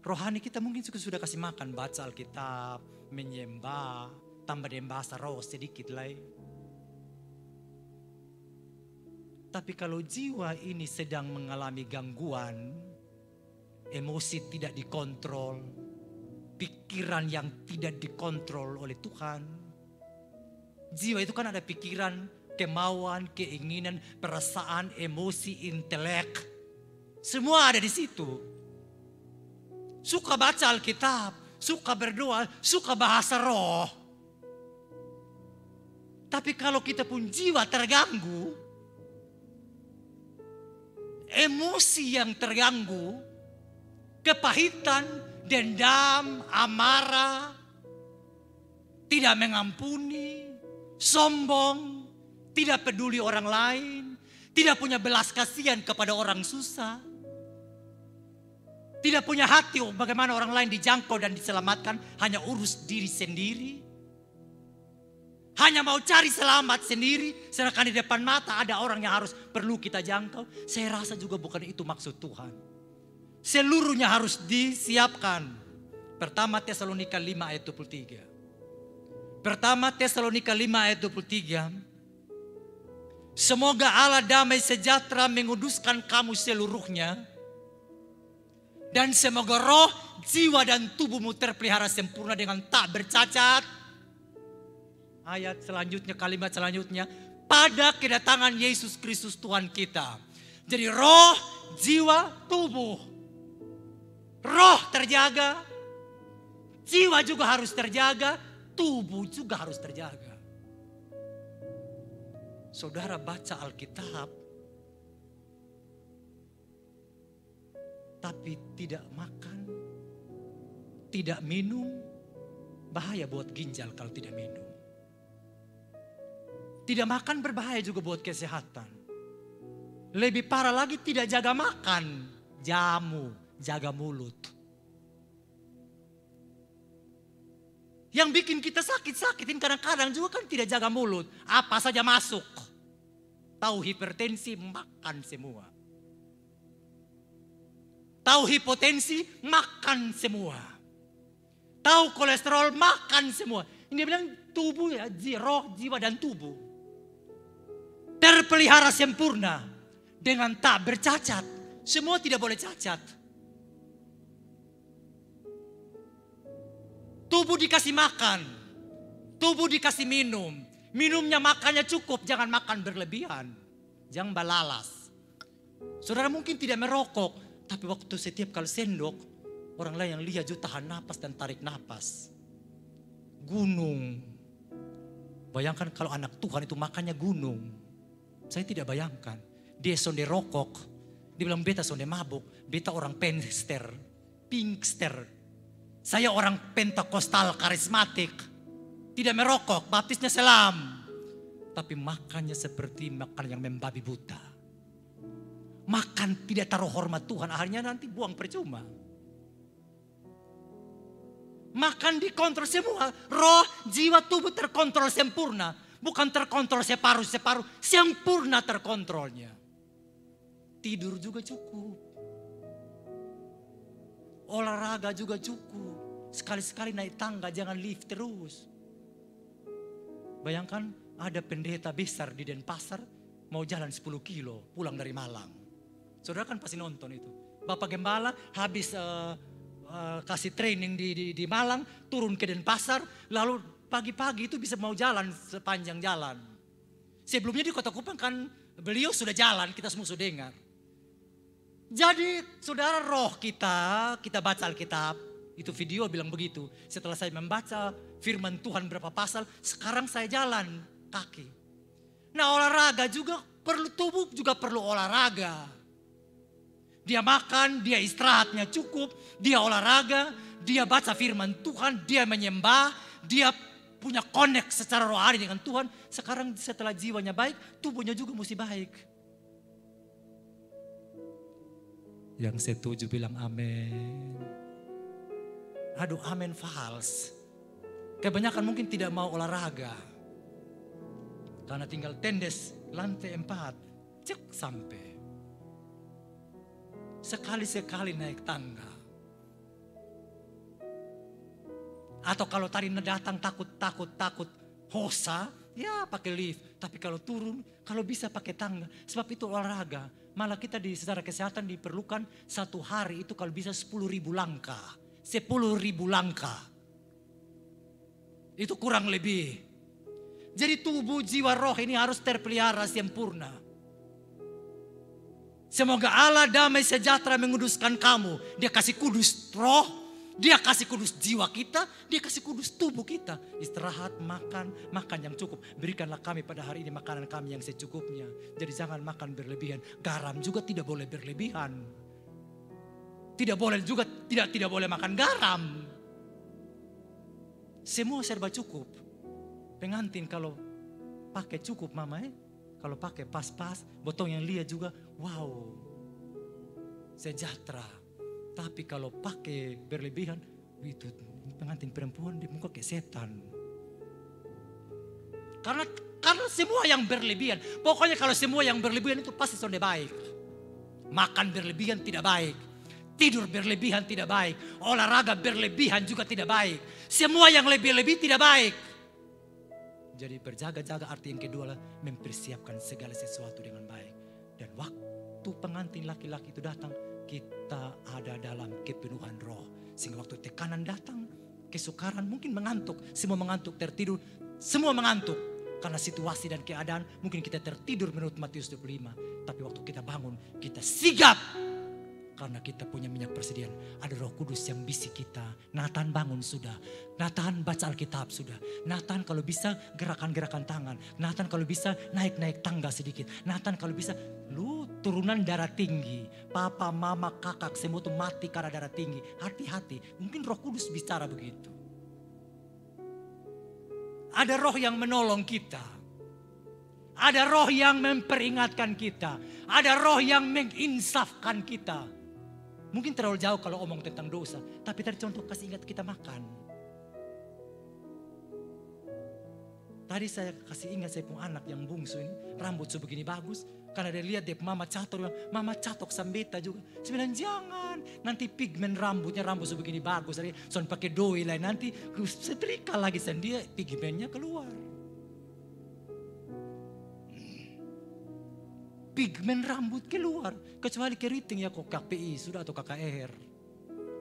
Rohani kita mungkin sudah kasih makan, baca Alkitab, menyembah, tambah dengan bahasa roh sedikit lah. Tapi kalau jiwa ini sedang mengalami gangguan, emosi tidak dikontrol, pikiran yang tidak dikontrol oleh Tuhan. Jiwa itu kan ada pikiran, kemauan, keinginan, perasaan, emosi, intelek. Semua ada di situ. Suka baca Alkitab, suka berdoa, suka bahasa roh. Tapi kalau kita pun jiwa terganggu, emosi yang terganggu, kepahitan, dendam, amarah, tidak mengampuni, sombong, tidak peduli orang lain, tidak punya belas kasihan kepada orang susah, tidak punya hati bagaimana orang lain dijangkau dan diselamatkan, hanya urus diri sendiri, hanya mau cari selamat sendiri, sedangkan di depan mata ada orang yang harus perlu kita jangkau. Saya rasa juga bukan itu maksud Tuhan. Seluruhnya harus disiapkan. Pertama Tesalonika 5 ayat 23. Pertama Tesalonika 5 ayat 23. Semoga Allah damai sejahtera menguduskan kamu seluruhnya. Dan semoga roh, jiwa dan tubuhmu terpelihara sempurna dengan tak bercacat. Ayat selanjutnya, kalimat selanjutnya. Pada kedatangan Yesus Kristus Tuhan kita. Jadi roh, jiwa, tubuh. Roh terjaga, jiwa juga harus terjaga, tubuh juga harus terjaga. Saudara baca Alkitab, tapi tidak makan, tidak minum, bahaya buat ginjal kalau tidak minum. Tidak makan berbahaya juga buat kesehatan. Lebih parah lagi tidak jaga makan, jamu. Jaga mulut. Yang bikin kita sakit-sakitin kadang-kadang juga kan tidak jaga mulut. Apa saja masuk. Tahu hipertensi, makan semua. Tahu hipotensi, makan semua. Tahu kolesterol, makan semua. Ini bilang tubuh ya, roh, jiwa dan tubuh. Terpelihara sempurna. Dengan tak bercacat. Semua tidak boleh cacat. Tubuh dikasih makan, tubuh dikasih minum. Minumnya makannya cukup, jangan makan berlebihan. Jangan balalas. Saudara mungkin tidak merokok, tapi waktu setiap kali sendok, orang lain yang lihat juga tahan napas dan tarik napas. Gunung. Bayangkan kalau anak Tuhan itu makannya gunung. Saya tidak bayangkan. Dia sonde rokok, dia bilang beta sonde mabuk, beta orang pinkster. Saya orang pentakostal karismatik. Tidak merokok, baptisnya selam. Tapi makannya seperti makan yang membabi buta. Makan tidak taruh hormat Tuhan, akhirnya nanti buang percuma. Makan dikontrol semua, roh, jiwa, tubuh terkontrol sempurna. Bukan terkontrol separuh-separuh, sempurna terkontrolnya. Tidur juga cukup. Olahraga juga cukup. Sekali-sekali naik tangga, jangan lift terus. Bayangkan ada pendeta besar di Denpasar, mau jalan 10 kilo pulang dari Malang. Saudara kan pasti nonton itu. Bapak Gembala habis kasih training di Malang, turun ke Denpasar, lalu pagi-pagi itu bisa mau jalan sepanjang jalan. Sebelumnya di Kota Kupang kan beliau sudah jalan, kita semua sudah dengar. Jadi saudara, roh kita baca Alkitab, itu video bilang begitu. Setelah saya membaca firman Tuhan berapa pasal, sekarang saya jalan kaki. Nah, olahraga juga perlu, tubuh juga perlu olahraga. Dia makan, dia istirahatnya cukup, dia olahraga, dia baca firman Tuhan, dia menyembah, dia punya connect secara rohani dengan Tuhan. Sekarang setelah jiwanya baik, tubuhnya juga mesti baik. Yang setuju bilang amin. Aduh, amin fals. Kebanyakan mungkin tidak mau olahraga. Karena tinggal tendes lantai 4. Cek sampai. Sekali-sekali naik tangga. Atau kalau tadi datang takut. Hosa, ya pakai lift. Tapi kalau turun, kalau bisa pakai tangga. Sebab itu olahraga. Malah kita secara kesehatan diperlukan satu hari itu kalau bisa 10.000 langkah. 10.000 langkah. Itu kurang lebih. Jadi tubuh, jiwa, roh ini harus terpelihara sempurna. Semoga Allah damai sejahtera menguduskan kamu. Dia kasih kudus roh. Dia kasih kudus jiwa kita, dia kasih kudus tubuh kita. Istirahat, makan yang cukup. Berikanlah kami pada hari ini makanan kami yang secukupnya. Jadi jangan makan berlebihan. Garam juga tidak boleh berlebihan. Tidak boleh juga, tidak boleh makan garam. Semua serba cukup. Pengantin kalau pakai cukup mama kalau pakai pas-pas, botol yang lihat juga, wow, sejahtera. Tapi kalau pakai berlebihan, itu pengantin perempuan di muka kayak setan. Karena semua yang berlebihan, pokoknya kalau semua yang berlebihan itu pasti sudah baik. Makan berlebihan tidak baik. Tidur berlebihan tidak baik. Olahraga berlebihan juga tidak baik. Semua yang lebih-lebih tidak baik. Jadi berjaga-jaga arti yang kedua adalah mempersiapkan segala sesuatu dengan baik. Dan waktu pengantin laki-laki itu datang, kita ada dalam kepenuhan roh. Sehingga waktu tekanan datang, kesukaran mungkin mengantuk. Semua mengantuk, tertidur. Semua mengantuk. Karena situasi dan keadaan mungkin kita tertidur menurut Matius 25. Tapi waktu kita bangun, kita sigap. Karena kita punya minyak persediaan. Ada Roh Kudus yang bisik kita. Nathan bangun sudah. Nathan baca Alkitab sudah. Nathan kalau bisa gerakan-gerakan tangan. Nathan kalau bisa naik-naik tangga sedikit. Nathan kalau bisa lu turunan darah tinggi. Papa, mama, kakak semua tuh mati karena darah tinggi. Hati-hati. Mungkin Roh Kudus bicara begitu. Ada roh yang menolong kita. Ada roh yang memperingatkan kita. Ada roh yang menginsafkan kita. Mungkin terlalu jauh kalau omong tentang dosa. Tapi tadi contoh kasih ingat kita makan. Tadi saya kasih ingat saya punya anak yang bungsu ini. Rambut sebegini bagus. Karena dia lihat dia mama catok. Mama catok sambeta juga. Saya bilang jangan. Nanti pigmen rambutnya rambut sebegini bagus. Soalnya pakai doi lain. Nanti setrika lagi sendiri pigmennya keluar. Pigmen rambut keluar. Kecuali keriting ya kok KPI sudah atau KKR.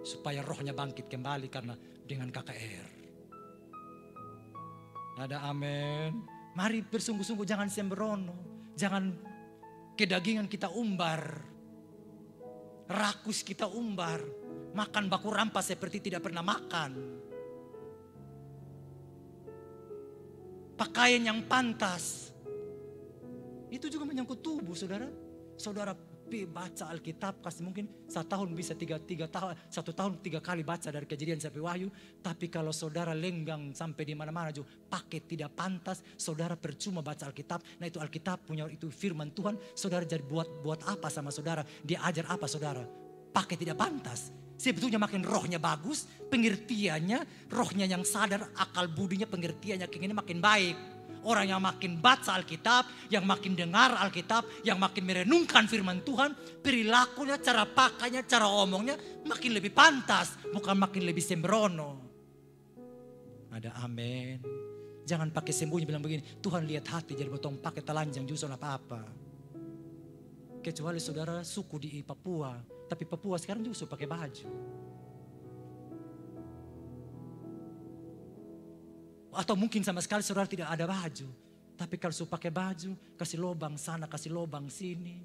Supaya rohnya bangkit kembali karena dengan KKR. Ada amin. Mari bersungguh-sungguh jangan sembrono. Jangan kedagingan kita umbar. Rakus kita umbar. Makan baku rampas seperti tidak pernah makan. Pakaian yang pantas. Itu juga menyangkut tubuh saudara. Saudara baca Alkitab, kasih mungkin 1 tahun bisa 3 tahun, 1 tahun 3 kali baca dari Kejadian sampai Wahyu. Tapi kalau saudara lenggang sampai di mana-mana juga pakai tidak pantas, saudara percuma baca Alkitab. Nah itu Alkitab punya itu firman Tuhan, saudara jadi buat apa sama saudara? Dia ajar apa saudara? Pakai tidak pantas. Sebetulnya makin rohnya bagus, pengertiannya, rohnya yang sadar, akal budinya, pengertiannya kayaknya makin baik. Orang yang makin baca Alkitab, yang makin dengar Alkitab, yang makin merenungkan firman Tuhan, perilakunya, cara pakainya, cara omongnya makin lebih pantas, bukan makin lebih sembrono. Ada amin. Jangan pakai sembunyi bilang begini, Tuhan lihat hati jadi botong pakai telanjang justru apa-apa. Kecuali saudara suku di Papua, tapi Papua sekarang justru pakai baju. Atau mungkin sama sekali saudara tidak ada baju. Tapi kalau sudah pakai baju, kasih lubang sana, kasih lubang sini.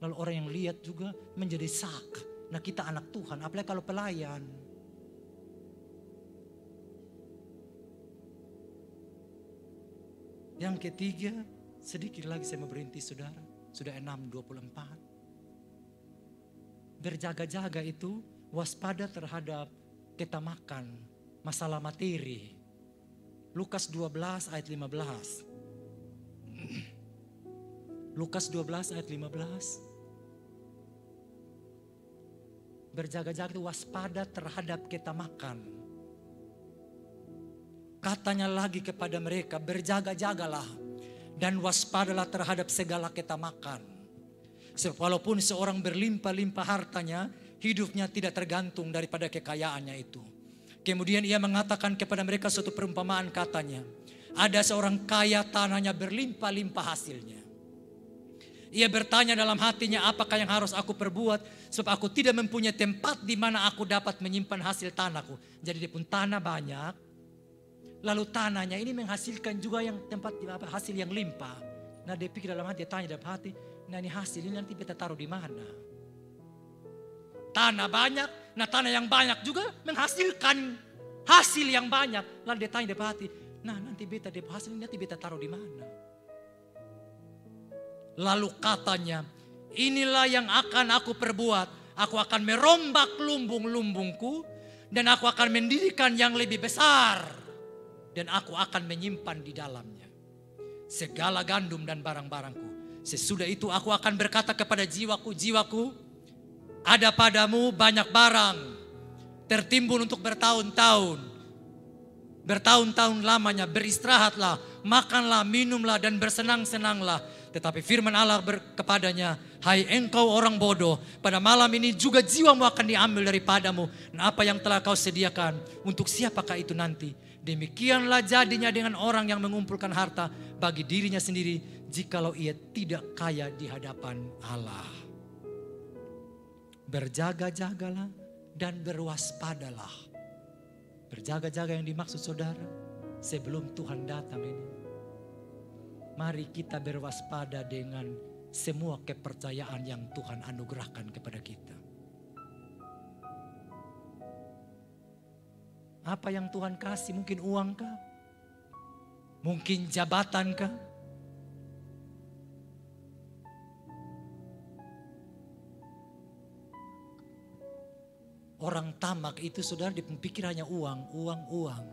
Lalu orang yang lihat juga menjadi sak. Nah kita anak Tuhan, apalagi kalau pelayan. Yang ketiga, sedikit lagi saya mau berhenti saudara. Sudah 6:24. Berjaga-jaga itu waspada terhadap kita makan, masalah materi. Lukas 12 ayat 15. Lukas 12 ayat 15. Berjaga-jaga itu waspada terhadap kita makan. Katanya lagi kepada mereka, berjaga-jagalah dan waspadalah terhadap segala kita makan. Sebab walaupun seorang berlimpah-limpah hartanya, hidupnya tidak tergantung daripada kekayaannya itu. Kemudian ia mengatakan kepada mereka suatu perumpamaan, katanya, ada seorang kaya tanahnya berlimpah-limpah hasilnya. Ia bertanya dalam hatinya, apakah yang harus aku perbuat? Sebab aku tidak mempunyai tempat di mana aku dapat menyimpan hasil tanahku. Jadi dia pun tanah banyak. Lalu tanahnya ini menghasilkan juga yang tempat hasil yang limpah. Nah dia pikir dalam hati, dia tanya dalam hati, nah ini hasil ini nanti kita taruh di mana? Tanah banyak, nah tanah yang banyak juga menghasilkan hasil yang banyak. Lalu dia tanya dalam hati, nah nanti beta hasil ini nanti beta taruh di mana? Lalu katanya, inilah yang akan aku perbuat. Aku akan merombak lumbung-lumbungku dan aku akan mendirikan yang lebih besar. Dan aku akan menyimpan di dalamnya segala gandum dan barang-barangku. Sesudah itu aku akan berkata kepada jiwaku, jiwaku, ada padamu banyak barang tertimbun untuk bertahun-tahun. Bertahun-tahun lamanya, beristirahatlah, makanlah, minumlah dan bersenang-senanglah. Tetapi firman Allah kepadanya, hai engkau orang bodoh, pada malam ini juga jiwamu akan diambil daripadamu. Nah, apa yang telah kau sediakan, untuk siapakah itu nanti? Demikianlah jadinya dengan orang yang mengumpulkan harta bagi dirinya sendiri, jikalau ia tidak kaya di hadapan Allah. Berjaga-jagalah dan berwaspadalah. Berjaga-jaga yang dimaksud saudara, sebelum Tuhan datang ini. Mari kita berwaspada dengan semua kepercayaan yang Tuhan anugerahkan kepada kita. Apa yang Tuhan kasih, mungkin uang kah? Mungkin jabatan kah? Orang tamak itu saudara dipikir hanya uang, uang, uang.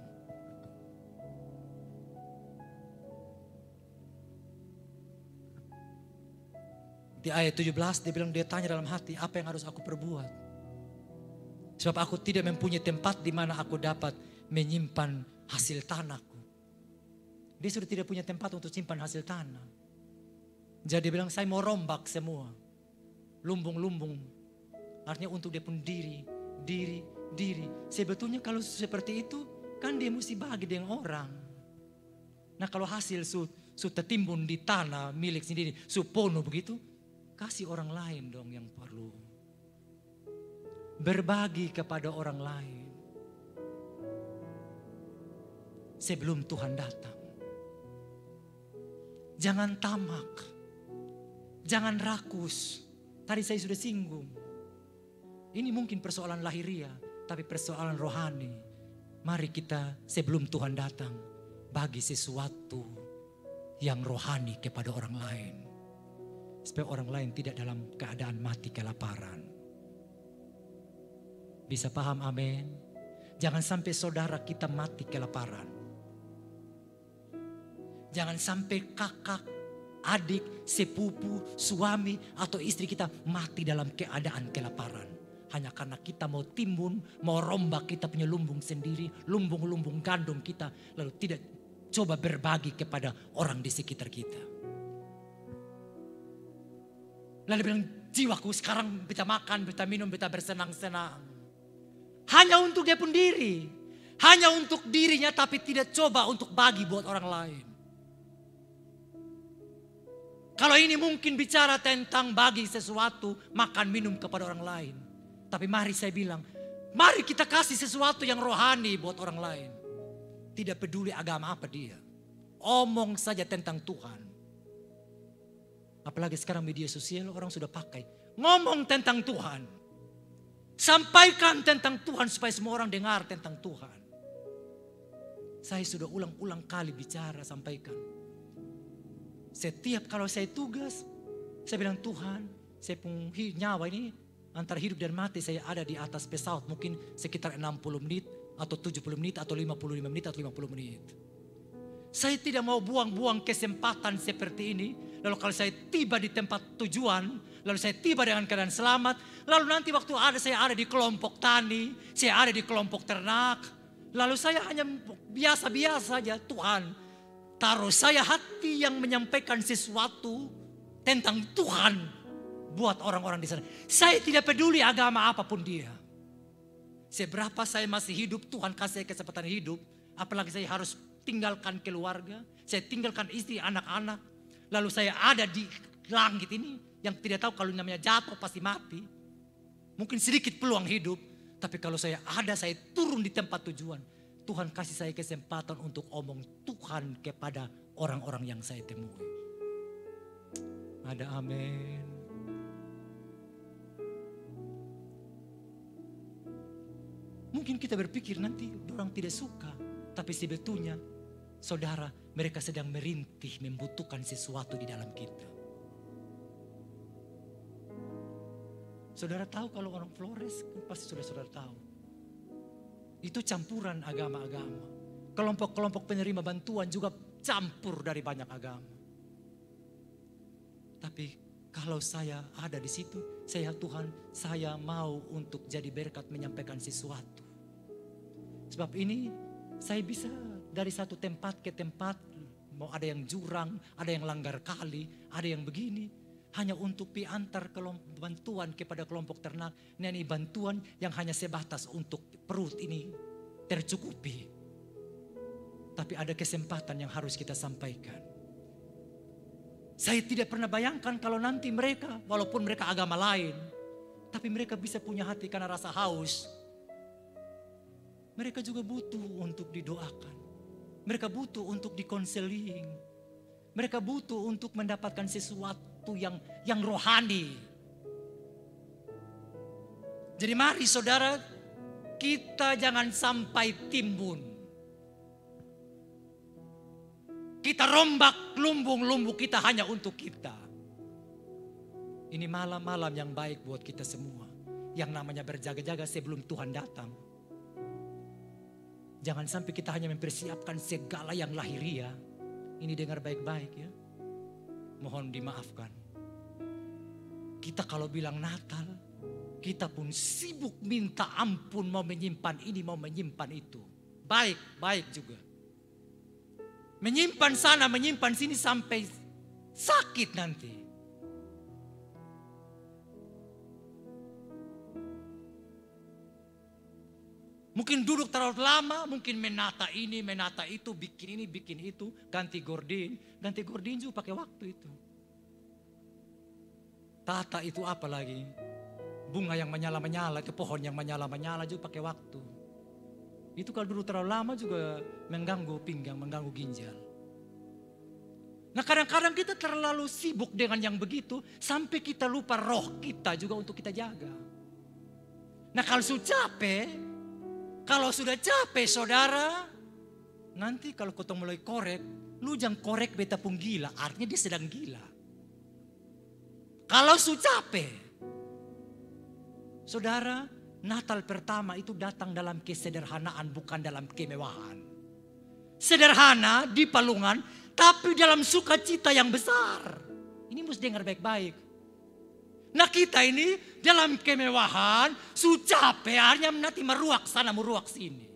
Di ayat 17 dia bilang, dia tanya dalam hati, apa yang harus aku perbuat? Sebab aku tidak mempunyai tempat di mana aku dapat menyimpan hasil tanahku. Dia sudah tidak punya tempat untuk simpan hasil tanah. Jadi dia bilang, saya mau rombak semua. Lumbung-lumbung. Artinya untuk dia pun diri. Sebetulnya kalau seperti itu, kan dia mesti bagi dengan orang. Nah kalau hasil sudah timbun di tanah milik sendiri, supono begitu, kasih orang lain dong yang perlu. Berbagi kepada orang lain. Sebelum Tuhan datang. Jangan tamak. Jangan rakus. Tadi saya sudah singgung. Ini mungkin persoalan lahiriah, tapi persoalan rohani. Mari kita sebelum Tuhan datang, bagi sesuatu yang rohani kepada orang lain. Supaya orang lain tidak dalam keadaan mati kelaparan. Bisa paham, amin? Jangan sampai saudara kita mati kelaparan. Jangan sampai kakak, adik, sepupu, suami atau istri kita mati dalam keadaan kelaparan. Hanya karena kita mau timbun, mau rombak kita punya lumbung sendiri, lumbung-lumbung gandum kita. Lalu tidak coba berbagi kepada orang di sekitar kita. Lalu bilang, jiwaku sekarang bisa makan, bisa minum, bisa bersenang-senang. Hanya untuk dia pun diri. Hanya untuk dirinya tapi tidak coba untuk bagi buat orang lain. Kalau ini mungkin bicara tentang bagi sesuatu, makan minum kepada orang lain. Tapi mari saya bilang, mari kita kasih sesuatu yang rohani buat orang lain. Tidak peduli agama apa dia. Omong saja tentang Tuhan. Apalagi sekarang media sosial orang sudah pakai. Ngomong tentang Tuhan. Sampaikan tentang Tuhan supaya semua orang dengar tentang Tuhan. Saya sudah ulang-ulang kali bicara, sampaikan. Setiap kalau saya tugas, saya bilang Tuhan, saya punya nyawa ini antara hidup dan mati, saya ada di atas pesawat mungkin sekitar 60 menit atau 70 menit atau 55 menit atau 50 menit. Saya tidak mau buang-buang kesempatan seperti ini. Lalu kalau saya tiba di tempat tujuan, lalu saya tiba dengan keadaan selamat. Lalu nanti waktu saya ada di kelompok tani, saya ada di kelompok ternak. Lalu saya hanya biasa-biasa saja, Tuhan taruh saya hati yang menyampaikan sesuatu tentang Tuhan buat orang-orang di sana. Saya tidak peduli agama apapun dia. Seberapa saya masih hidup, Tuhan kasih kesempatan hidup. Apalagi saya harus tinggalkan keluarga, saya tinggalkan istri, anak-anak. Lalu saya ada di langit ini yang tidak tahu kalau namanya jatuh pasti mati. Mungkin sedikit peluang hidup. Tapi kalau saya ada, saya turun di tempat tujuan. Tuhan kasih saya kesempatan untuk omong Tuhan kepada orang-orang yang saya temui. Ada amin. Mungkin kita berpikir nanti orang tidak suka. Tapi sebetulnya saudara, mereka sedang merintih membutuhkan sesuatu di dalam kita. Saudara tahu kalau orang Flores, pasti saudara tahu. Itu campuran agama-agama. Kelompok-kelompok penerima bantuan juga campur dari banyak agama. Tapi kalau saya ada di situ, Tuhan, saya mau untuk jadi berkat menyampaikan sesuatu. Sebab ini saya bisa dari satu tempat ke tempat, mau ada yang jurang, ada yang langgar kali, ada yang begini. Hanya untuk diantar bantuan kepada kelompok ternak. Ini bantuan yang hanya sebatas untuk perut ini tercukupi. Tapi ada kesempatan yang harus kita sampaikan. Saya tidak pernah bayangkan kalau nanti mereka, walaupun mereka agama lain, tapi mereka bisa punya hati karena rasa haus. Mereka juga butuh untuk didoakan. Mereka butuh untuk dikonseling. Mereka butuh untuk mendapatkan sesuatu yang rohani. Jadi mari saudara, kita jangan sampai timbun. Kita rombak lumbung-lumbung kita hanya untuk kita. Ini malam-malam yang baik buat kita semua. Yang namanya berjaga-jaga sebelum Tuhan datang. Jangan sampai kita hanya mempersiapkan segala yang lahiria. Ini dengar baik-baik ya. Mohon dimaafkan. Kita kalau bilang Natal, kita pun sibuk minta ampun mau menyimpan ini, mau menyimpan itu. Baik juga. Menyimpan sana, menyimpan sini sampai sakit nanti. Mungkin duduk terlalu lama, mungkin menata ini, menata itu, bikin ini, bikin itu, ganti gordin juga pakai waktu itu. Tata itu apa lagi? Bunga yang menyala-menyala, itu pohon yang menyala-menyala juga pakai waktu. Itu kalau duduk terlalu lama juga mengganggu pinggang, mengganggu ginjal. Nah kadang-kadang kita terlalu sibuk dengan yang begitu, sampai kita lupa roh kita juga untuk kita jaga. Nah kalau sudah capek saudara, nanti kalau kau mulai korek, lu jangan korek beta pun gila, artinya dia sedang gila. Kalau su capek. Saudara, Natal pertama itu datang dalam kesederhanaan, bukan dalam kemewahan. Sederhana di palungan, tapi dalam sukacita yang besar. Ini mesti dengar baik-baik. Nah kita ini dalam kemewahan, su capek, hanya nanti meruak sana, meruak sini.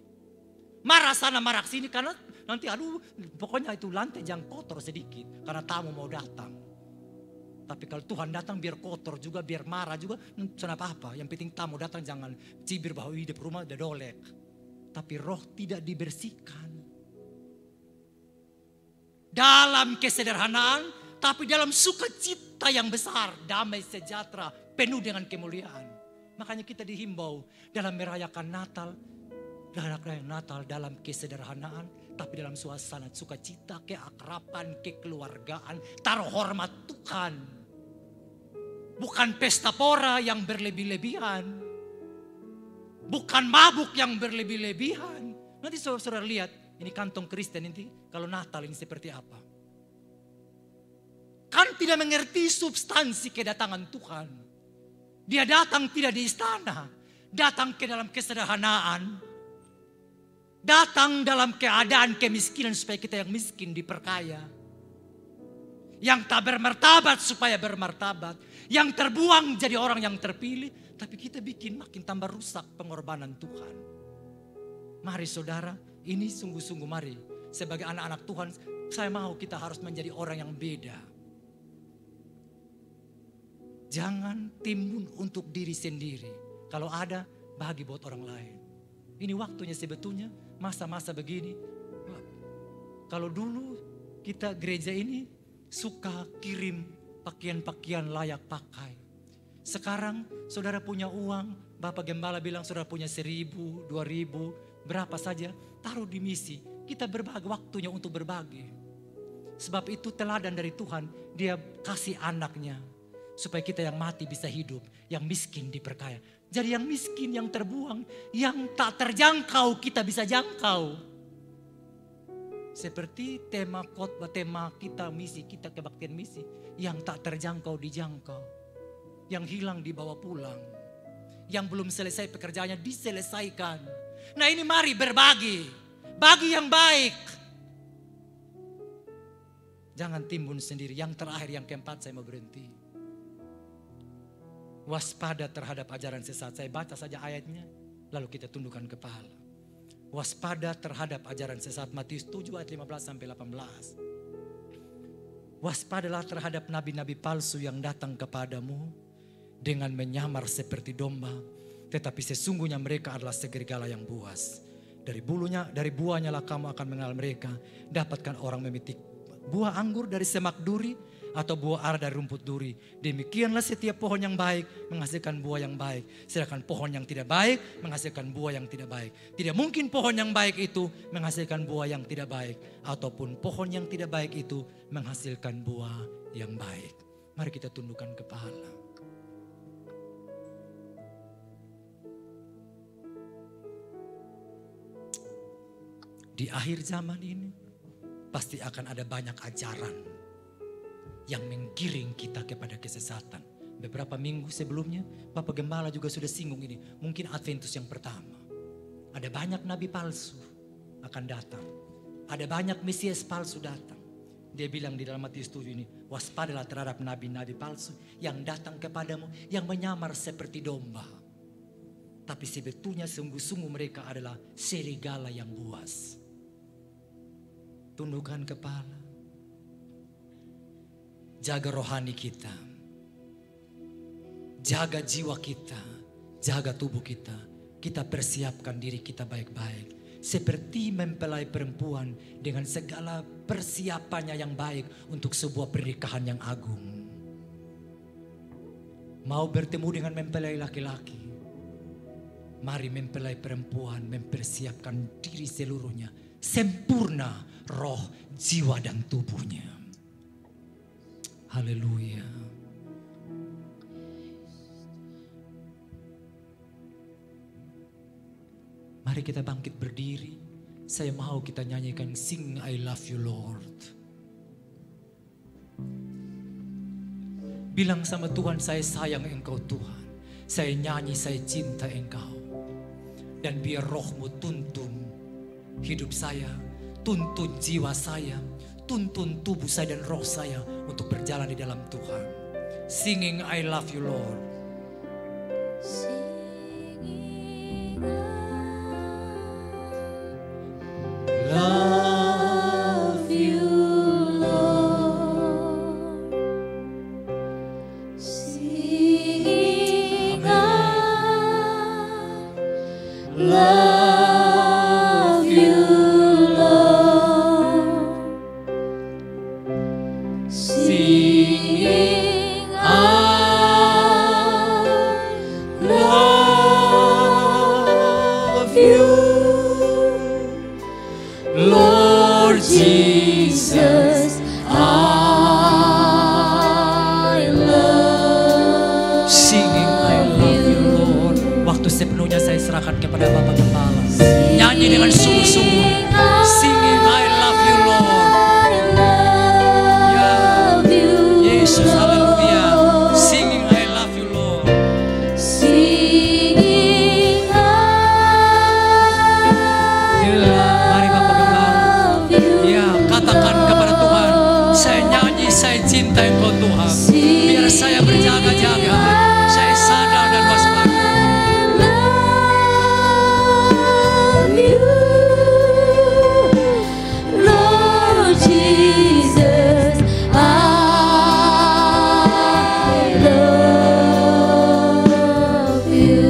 Marah sana, marah sini, karena nanti pokoknya itu lantai jangan kotor sedikit, karena tamu mau datang. Tapi kalau Tuhan datang biar kotor juga, biar marah juga, kenapa apa? Yang penting tamu datang jangan cibir bahwa hidup rumah udah dolek. Tapi roh tidak dibersihkan. Dalam kesederhanaan, tapi dalam sukacita yang besar, damai sejahtera, penuh dengan kemuliaan. Makanya kita dihimbau dalam merayakan Natal, dalam kesederhanaan, tapi dalam suasana sukacita, keakraban, kekeluargaan, taruh hormat Tuhan. Bukan pesta pora yang berlebih-lebihan. Bukan mabuk yang berlebih-lebihan. Nanti saudara lihat, ini kantong Kristen nanti kalau Natal ini seperti apa. Kan tidak mengerti substansi kedatangan Tuhan. Dia datang tidak di istana. Datang ke dalam kesederhanaan. Datang dalam keadaan kemiskinan supaya kita yang miskin diperkaya. Yang tak bermartabat supaya bermartabat. Yang terbuang jadi orang yang terpilih. Tapi kita bikin makin tambah rusak pengorbanan Tuhan. Mari saudara, ini sungguh-sungguh mari. Sebagai anak-anak Tuhan, saya mau kita harus menjadi orang yang beda. Jangan timbun untuk diri sendiri. Kalau ada, bagi buat orang lain. Ini waktunya sebetulnya masa-masa begini. Kalau dulu kita gereja ini suka kirim pakaian-pakaian layak pakai. Sekarang saudara punya uang, Bapak Gembala bilang saudara punya 1.000, 2.000, berapa saja, taruh di misi. Kita berbagi, waktunya untuk berbagi. Sebab itu teladan dari Tuhan, dia kasih anaknya. Supaya kita yang mati bisa hidup, yang miskin diperkaya. Jadi yang miskin, yang terbuang, yang tak terjangkau kita bisa jangkau. Seperti tema khotbah, tema kita misi, kita kebaktian misi. Yang tak terjangkau dijangkau. Yang hilang dibawa pulang. Yang belum selesai pekerjaannya diselesaikan. Nah ini mari berbagi. Bagi yang baik. Jangan timbun sendiri. Yang terakhir, yang keempat saya mau berhenti. Waspada terhadap ajaran sesat. Saya baca saja ayatnya. Lalu kita tundukkan kepala. Waspada terhadap ajaran sesat. Matius 7 ayat 15 sampai 18. Waspadalah terhadap nabi-nabi palsu yang datang kepadamu dengan menyamar seperti domba, tetapi sesungguhnya mereka adalah serigala yang buas. Dari buahnya lah kamu akan mengenal mereka. Dapatkan orang memetik buah anggur dari semak duri atau buah ara dari rumput duri. Demikianlah setiap pohon yang baik menghasilkan buah yang baik. Sedangkan pohon yang tidak baik menghasilkan buah yang tidak baik. Tidak mungkin pohon yang baik itu menghasilkan buah yang tidak baik. Ataupun pohon yang tidak baik itu menghasilkan buah yang baik. Mari kita tundukkan kepala. Di akhir zaman ini pasti akan ada banyak ajaran yang menggiring kita kepada kesesatan. Beberapa minggu sebelumnya Bapak Gembala juga sudah singgung ini. Mungkin Adventus yang pertama. Ada banyak nabi palsu akan datang. Ada banyak Mesias palsu datang. Dia bilang di dalam Matius 7 ini, waspadalah terhadap nabi-nabi palsu yang datang kepadamu, yang menyamar seperti domba. Tapi sebetulnya sungguh-sungguh mereka adalah serigala yang buas. Tundukkan kepala. Jaga rohani kita. Jaga jiwa kita. Jaga tubuh kita. Kita persiapkan diri kita baik-baik. Seperti mempelai perempuan dengan segala persiapannya yang baik untuk sebuah pernikahan yang agung. Mau bertemu dengan mempelai laki-laki. Mari mempelai perempuan mempersiapkan diri seluruhnya. Sempurna roh, jiwa dan tubuhnya. Haleluya. Mari kita bangkit berdiri. Saya mau kita nyanyikan Sing I Love You Lord. Bilang sama Tuhan, saya sayang Engkau Tuhan. Saya nyanyi, saya cinta Engkau. Dan biar rohmu tuntun hidup saya, tuntun jiwa saya, tuntun tubuh saya dan roh saya untuk berjalan di dalam Tuhan. Singing I love you Lord. Singing Love you. Singing Love you, Lord. Singing love you, Lord Jesus, I love. Singing I love you Lord. Waktu sepenuhnya saya serahkan kepada Bapa Gembala. Nyanyi dengan sungguh-sungguh. Singing I love you Lord. Ya, Yesus, haleluya. Singing I love you Lord. Singing Ya, mari Bapak Gembala. Ya, katakan kepada Tuhan, saya nyanyi, saya cinta Engkau Tuhan. Biar saya berjaga-jaga, saya sadar dan waspada. love you, Lord Jesus, I love you.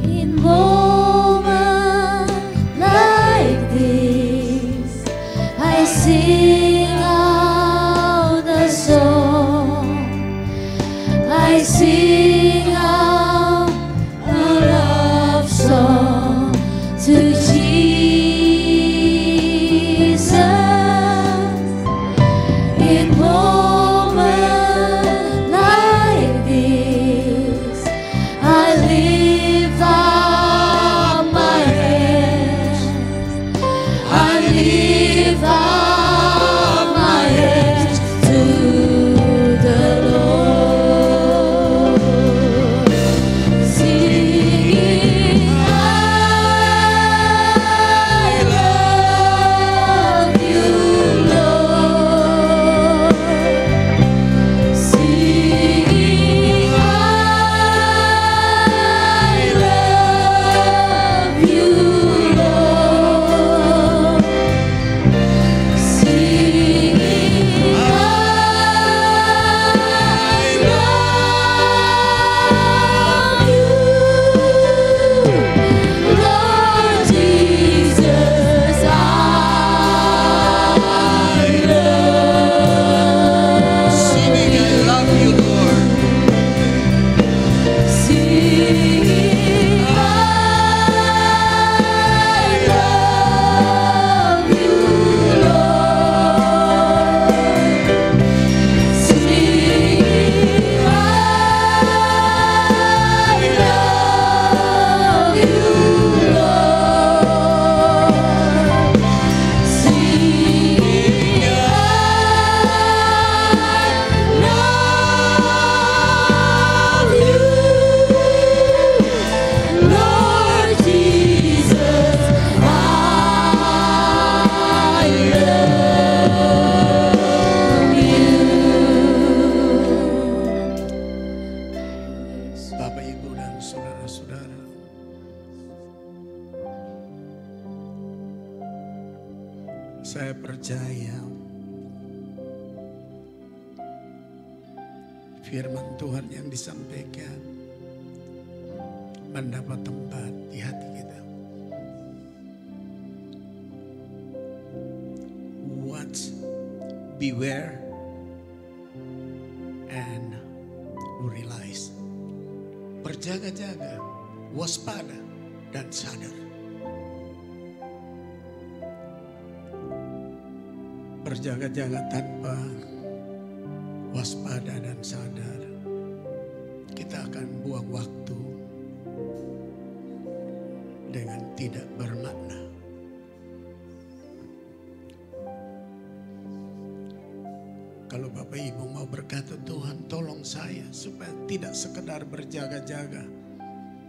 In moments like this, I sing out the song. I sing out a love song to Jesus. In moments like this, I lift up my hands. I lift up my hands to the Lord, singing, I love you, Lord. Singing, I love you, Lord. Singing, I love you, Lord Jesus, I love. Singing I love you Lord. Singing, I love you, Lord. Singing, I love you, Lord. Singing, I love you, Lord Jesus, I love you. Bapak, Ibu, dan saudara-saudara, saya percaya firman Tuhan yang disampaikan mendapat tempat di hati kita. Watch, beware, and realize. Berjaga-jaga, waspada, dan sadar. Berjaga-jaga tanpa waspada dan sadar, kita akan buang waktu dengan tidak bermakna. tolong saya supaya tidak sekedar berjaga-jaga,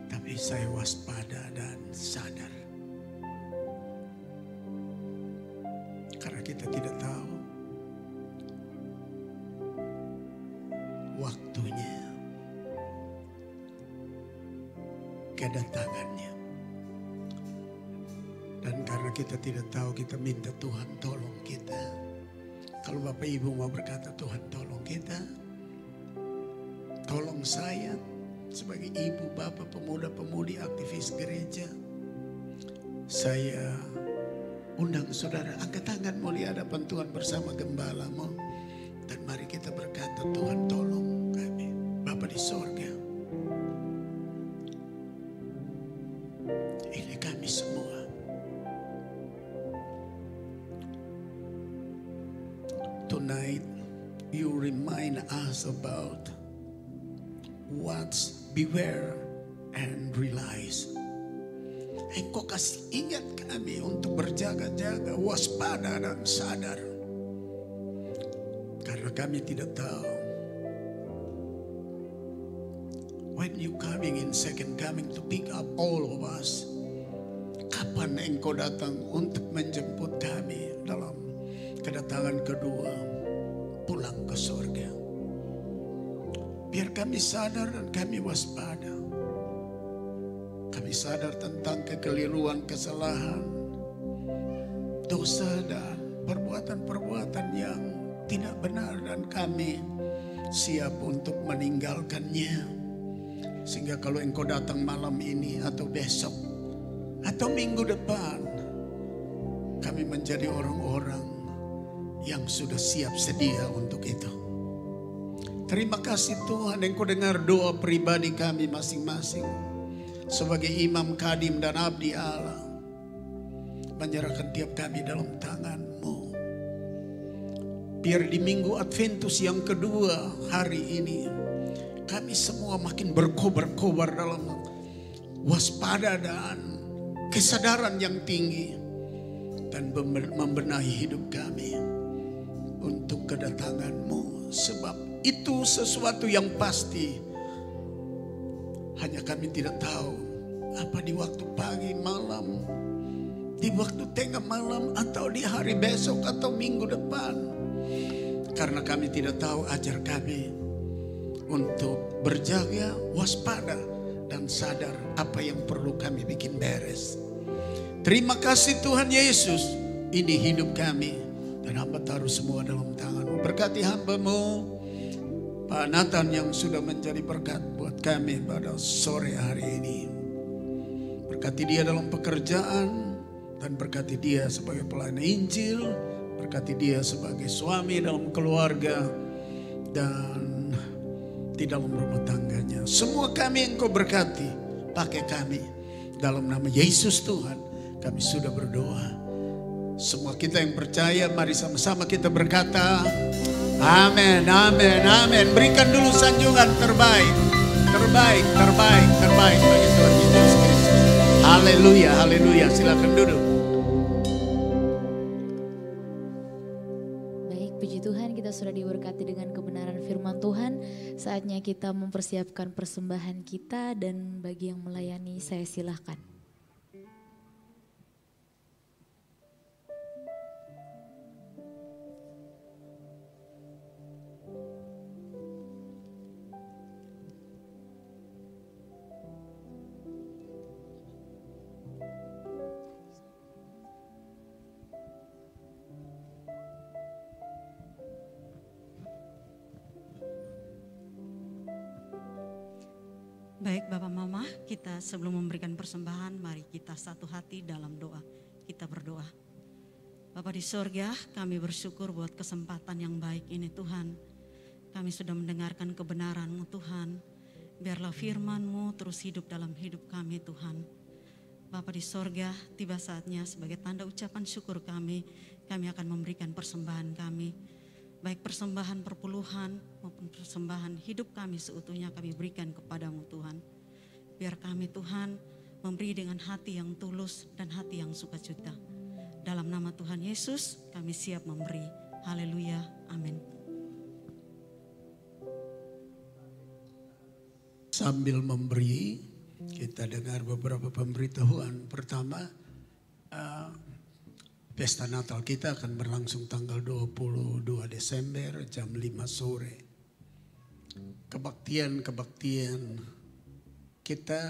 tapi saya waspada dan sadar. Karena kita tidak tahu waktunya, kedatangannya. Dan karena kita tidak tahu, kita minta Tuhan tolong kita. Kalau Bapak Ibu mau berkata, Tuhan tolong kita, tolong saya sebagai ibu, bapak, pemuda, pemudi, aktivis gereja. Saya undang saudara, angkat tangan mulia hadapan Tuhan bersama gembalamu. Dan mari kita berkata, Tuhan tolong kami. Bapa di sorga, ini kami semua. Tonight, you remind us about what's beware and realize. Engkau kasih ingat kami untuk berjaga-jaga, waspada dan sadar. Karena kami tidak tahu when you coming in second coming to pick up all of us. Kapan engkau datang untuk menjemput kami dalam kedatangan kedua pulang ke surga. Biar kami sadar dan kami waspada. Kami sadar tentang kekeliruan, kesalahan, dosa dan perbuatan-perbuatan yang tidak benar, dan kami siap untuk meninggalkannya. Sehingga kalau engkau datang malam ini atau besok atau minggu depan, kami menjadi orang-orang yang sudah siap sedia untuk itu. Terima kasih Tuhan, engkau dengar doa pribadi kami masing-masing. Sebagai imam, kadim dan abdi Allah, menyerahkan tiap kami dalam tangan-Mu. Biar di minggu Adventus yang kedua hari ini, kami semua makin berkobar-kobar dalam waspada dan kesadaran yang tinggi. Dan membenahi hidup kami untuk kedatangan-Mu. Sebab itu sesuatu yang pasti. Hanya kami tidak tahu apa di waktu pagi, malam, di waktu tengah malam, atau di hari besok atau minggu depan. Karena kami tidak tahu, ajar kami untuk berjaga, waspada, dan sadar apa yang perlu kami bikin beres. Terima kasih Tuhan Yesus. Ini hidup kami, dan hamba taruh semua dalam tangan-Mu. Berkati hamba-Mu Pak Nathan yang sudah menjadi berkat buat kami pada sore hari ini. Berkati dia dalam pekerjaan, dan berkati dia sebagai pelayan Injil. Berkati dia sebagai suami dalam keluarga dan di dalam rumah tangganya. Semua kami Engkau berkati, pakai kami. Dalam nama Yesus Tuhan kami sudah berdoa. Semua kita yang percaya, mari sama-sama kita berkata, amin, amin, amin. Berikan dulu sanjungan terbaik, terbaik, terbaik, terbaik bagi Tuhan Yesus Kristus. Haleluya, haleluya. Silakan duduk. Baik, puji Tuhan, kita sudah diberkati dengan kebenaran firman Tuhan. Saatnya kita mempersiapkan persembahan kita, dan bagi yang melayani saya silahkan. Baik Bapak Mama, kita sebelum memberikan persembahan, mari kita satu hati dalam doa. Kita berdoa. Bapa di sorga, kami bersyukur buat kesempatan yang baik ini Tuhan. Kami sudah mendengarkan kebenaran-Mu Tuhan. Biarlah firman-Mu terus hidup dalam hidup kami Tuhan. Bapa di sorga, tiba saatnya sebagai tanda ucapan syukur kami akan memberikan persembahan kami. Baik persembahan perpuluhan maupun persembahan hidup kami seutuhnya kami berikan kepadamu Tuhan. Biar kami Tuhan memberi dengan hati yang tulus dan hati yang sukacita. Dalam nama Tuhan Yesus kami siap memberi. Haleluya, amin. sambil memberi, kita dengar beberapa pemberitahuan. Pertama, pesta Natal kita akan berlangsung tanggal 22 Desember jam 5 sore. Kebaktian kita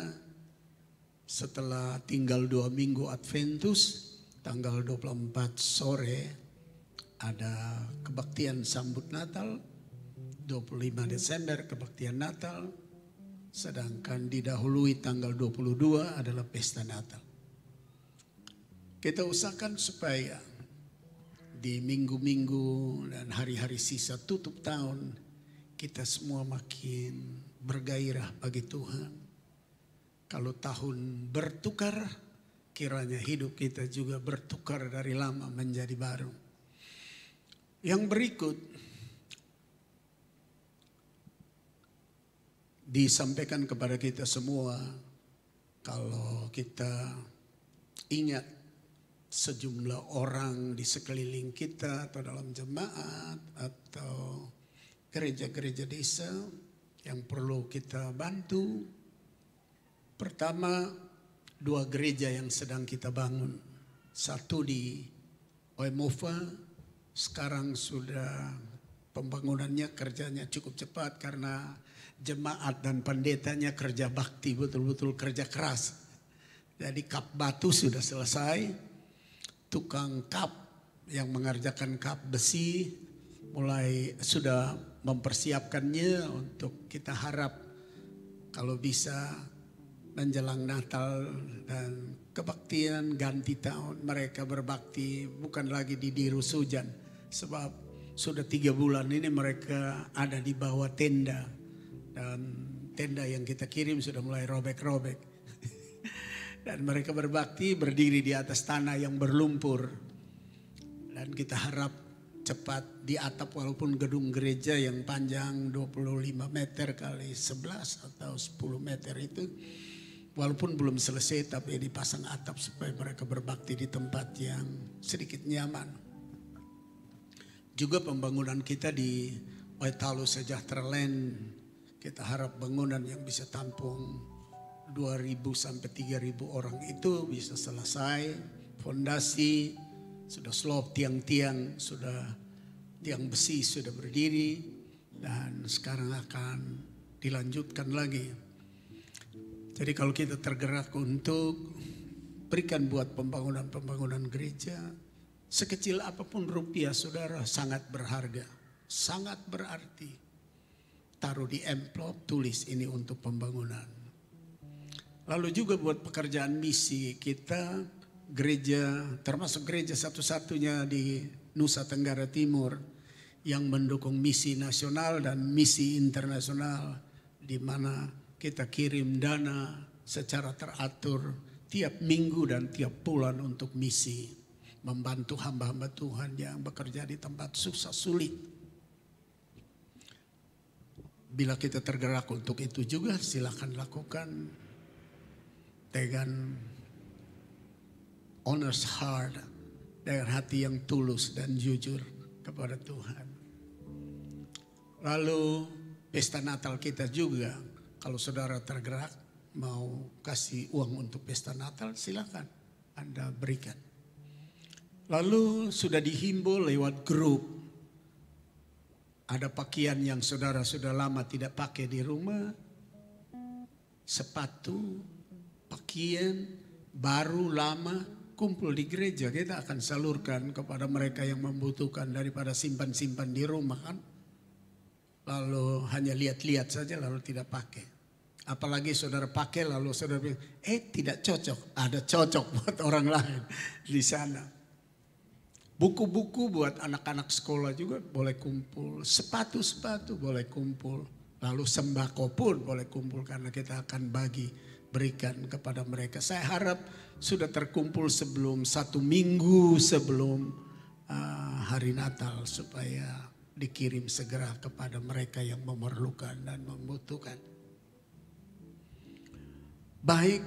setelah tinggal 2 minggu Adventus, tanggal 24 sore ada kebaktian sambut Natal, 25 Desember kebaktian Natal, sedangkan didahului tanggal 22 adalah pesta Natal. Kita usahakan supaya di minggu-minggu dan hari-hari sisa tutup tahun kita semua makin bergairah bagi Tuhan. Kalau tahun bertukar, kiranya hidup kita juga bertukar dari lama menjadi baru. Yang berikut disampaikan kepada kita semua, kalau kita ingat sejumlah orang di sekeliling kita atau dalam jemaat atau gereja-gereja desa yang perlu kita bantu. Pertama, 2 gereja yang sedang kita bangun. Satu di Oemova, sekarang sudah pembangunannya kerjanya cukup cepat karena jemaat dan pendetanya kerja bakti, betul-betul kerja keras. Jadi kap batu sudah selesai. Tukang kap yang mengerjakan kap besi mulai sudah mempersiapkannya untuk kita harap kalau bisa menjelang Natal dan kebaktian ganti tahun mereka berbakti bukan lagi di Dirus Hujan, sebab sudah 3 bulan ini mereka ada di bawah tenda dan tenda yang kita kirim sudah mulai robek-robek. Dan mereka berbakti berdiri di atas tanah yang berlumpur. Dan kita harap cepat di atap, walaupun gedung gereja yang panjang 25 meter kali 11 atau 10 meter itu. Walaupun belum selesai tapi dipasang atap supaya mereka berbakti di tempat yang sedikit nyaman. Juga pembangunan kita di Waitalo Sejahtera Land. Kita harap bangunan yang bisa tampung 2.000 sampai 3.000 orang itu bisa selesai. Fondasi sudah slope, tiang-tiang sudah, tiang besi sudah berdiri dan sekarang akan dilanjutkan lagi. Jadi kalau kita tergerak untuk berikan buat pembangunan gereja, sekecil apapun rupiah saudara sangat berharga, sangat berarti. Taruh di amplop, tulis ini untuk pembangunan. Lalu juga buat pekerjaan misi kita, gereja termasuk gereja satu-satunya di Nusa Tenggara Timur yang mendukung misi nasional dan misi internasional, di mana kita kirim dana secara teratur tiap minggu dan tiap bulan untuk misi, membantu hamba-hamba Tuhan yang bekerja di tempat susah sulit. Bila kita tergerak untuk itu juga silakan lakukan dengan honest heart, dengan hati yang tulus dan jujur kepada Tuhan. Lalu pesta Natal kita juga, kalau saudara tergerak mau kasih uang untuk pesta Natal, silakan Anda berikan. Lalu sudah dihimbau lewat grup, ada pakaian yang saudara sudah lama tidak pakai di rumah, sepatu, pakaian baru lama, kumpul di gereja. Kita akan salurkan kepada mereka yang membutuhkan daripada simpan-simpan di rumah kan. Lalu hanya lihat-lihat saja lalu tidak pakai. Apalagi saudara pakai lalu saudara bilang, tidak cocok. Ada cocok buat orang lain di sana. Buku-buku buat anak-anak sekolah juga boleh kumpul. Sepatu-sepatu boleh kumpul. Lalu sembako pun boleh kumpul karena kita akan berikan kepada mereka. Saya harap sudah terkumpul sebelum 1 minggu sebelum hari Natal supaya dikirim segera kepada mereka yang memerlukan dan membutuhkan. Baik,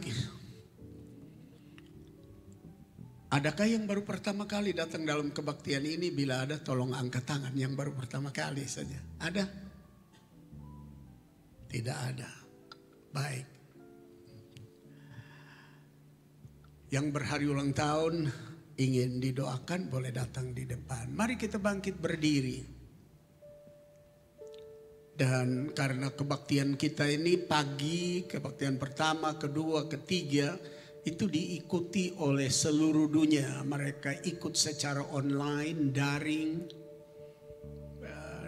adakah yang baru pertama kali datang dalam kebaktian ini? Bila ada tolong angkat tangan yang baru pertama kali saja. Ada? Tidak ada. Baik. Yang berhari ulang tahun ingin didoakan boleh datang di depan. Mari kita bangkit berdiri. Dan karena kebaktian kita ini pagi, kebaktian pertama, kedua, ketiga itu diikuti oleh seluruh dunia. Mereka ikut secara online, daring,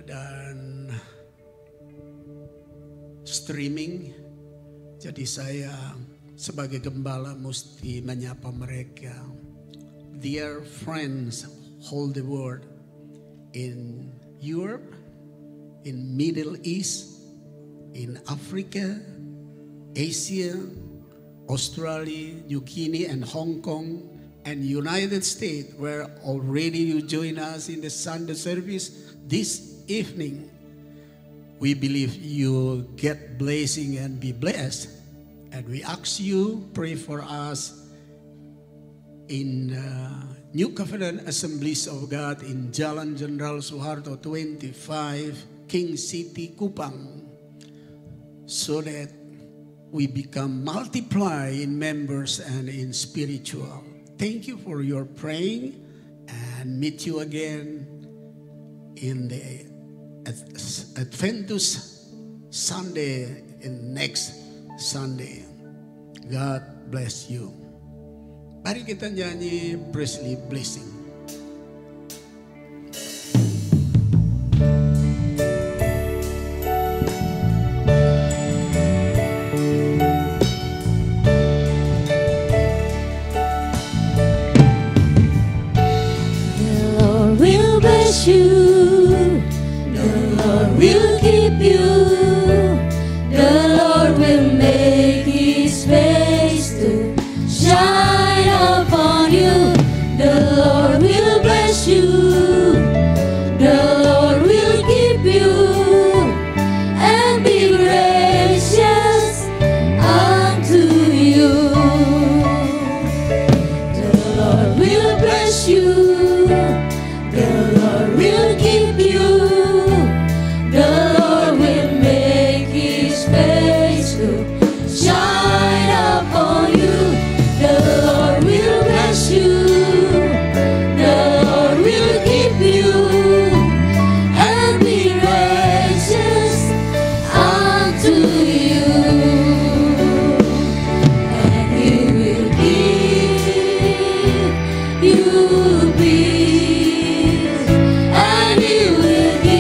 dan streaming. Jadi saya sebagai gembala mesti menyapa mereka. Dear friends, hold the word in Europe, in Middle East, in Africa, Asia, Australia, New Guinea, and Hong Kong, and United States, where already you join us in the Sunday service this evening. We believe you get blessing and be blessed. And we ask you, pray for us in New Covenant Assemblies of God in Jalan Jenderal Soeharto 25, King City, Kupang, so that we become multiply in members and in spiritual. Thank you for your praying, and meet you again in the Adventus Sunday in next Sunday. God bless you. Mari kita nyanyi Presley Blessing. The Lord will bless you. The Lord will keep you. The Lord will make His face to shine upon you. The Lord will bless you. The Lord will keep you and be gracious unto you. The Lord will bless you. The Lord will keep you. The Lord will make His face to shine upon you. The Lord will bless you. The Lord will keep you and be gracious unto you. And He will give you peace. And He will give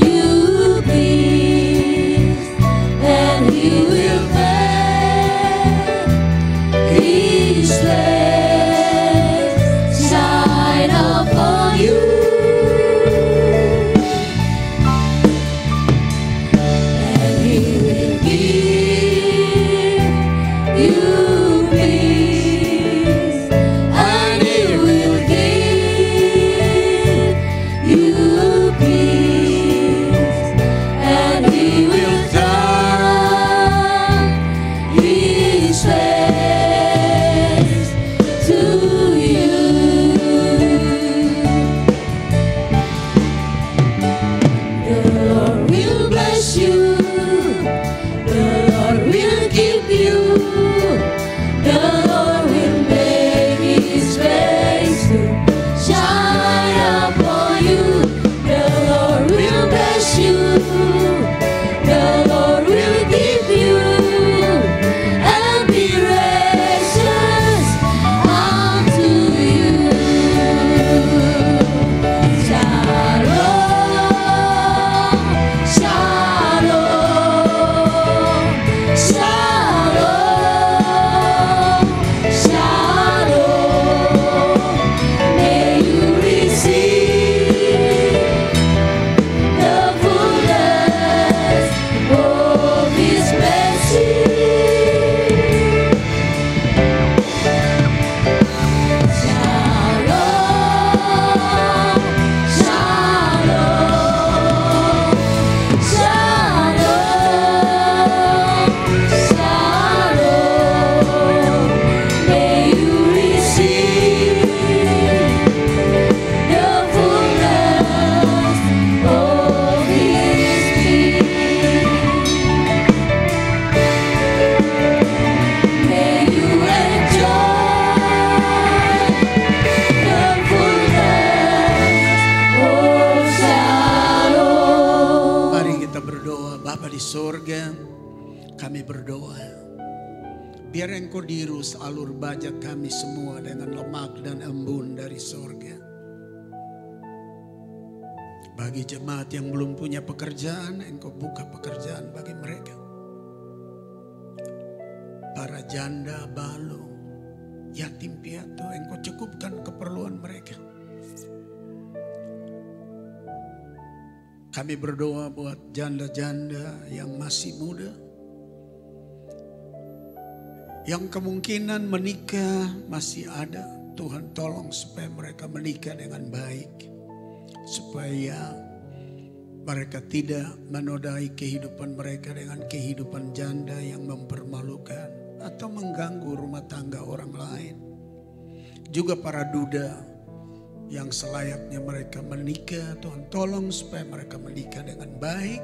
you peace. And He will make His face shine upon you. And He will give you peace. And He will give you peace. And He will turn His face Kami berdoa, biar Engkau dirus alur bajak kami semua dengan lemak dan embun dari sorga. Bagi jemaat yang belum punya pekerjaan, Engkau buka pekerjaan bagi mereka. Para janda, balo, yatim piatu, Engkau cukupkan keperluan mereka. Kami berdoa buat janda-janda yang masih muda, yang kemungkinan menikah masih ada. Tuhan tolong supaya mereka menikah dengan baik, supaya mereka tidak menodai kehidupan mereka dengan kehidupan janda yang mempermalukan atau mengganggu rumah tangga orang lain. Juga para duda yang selayaknya mereka menikah, Tuhan tolong supaya mereka menikah dengan baik,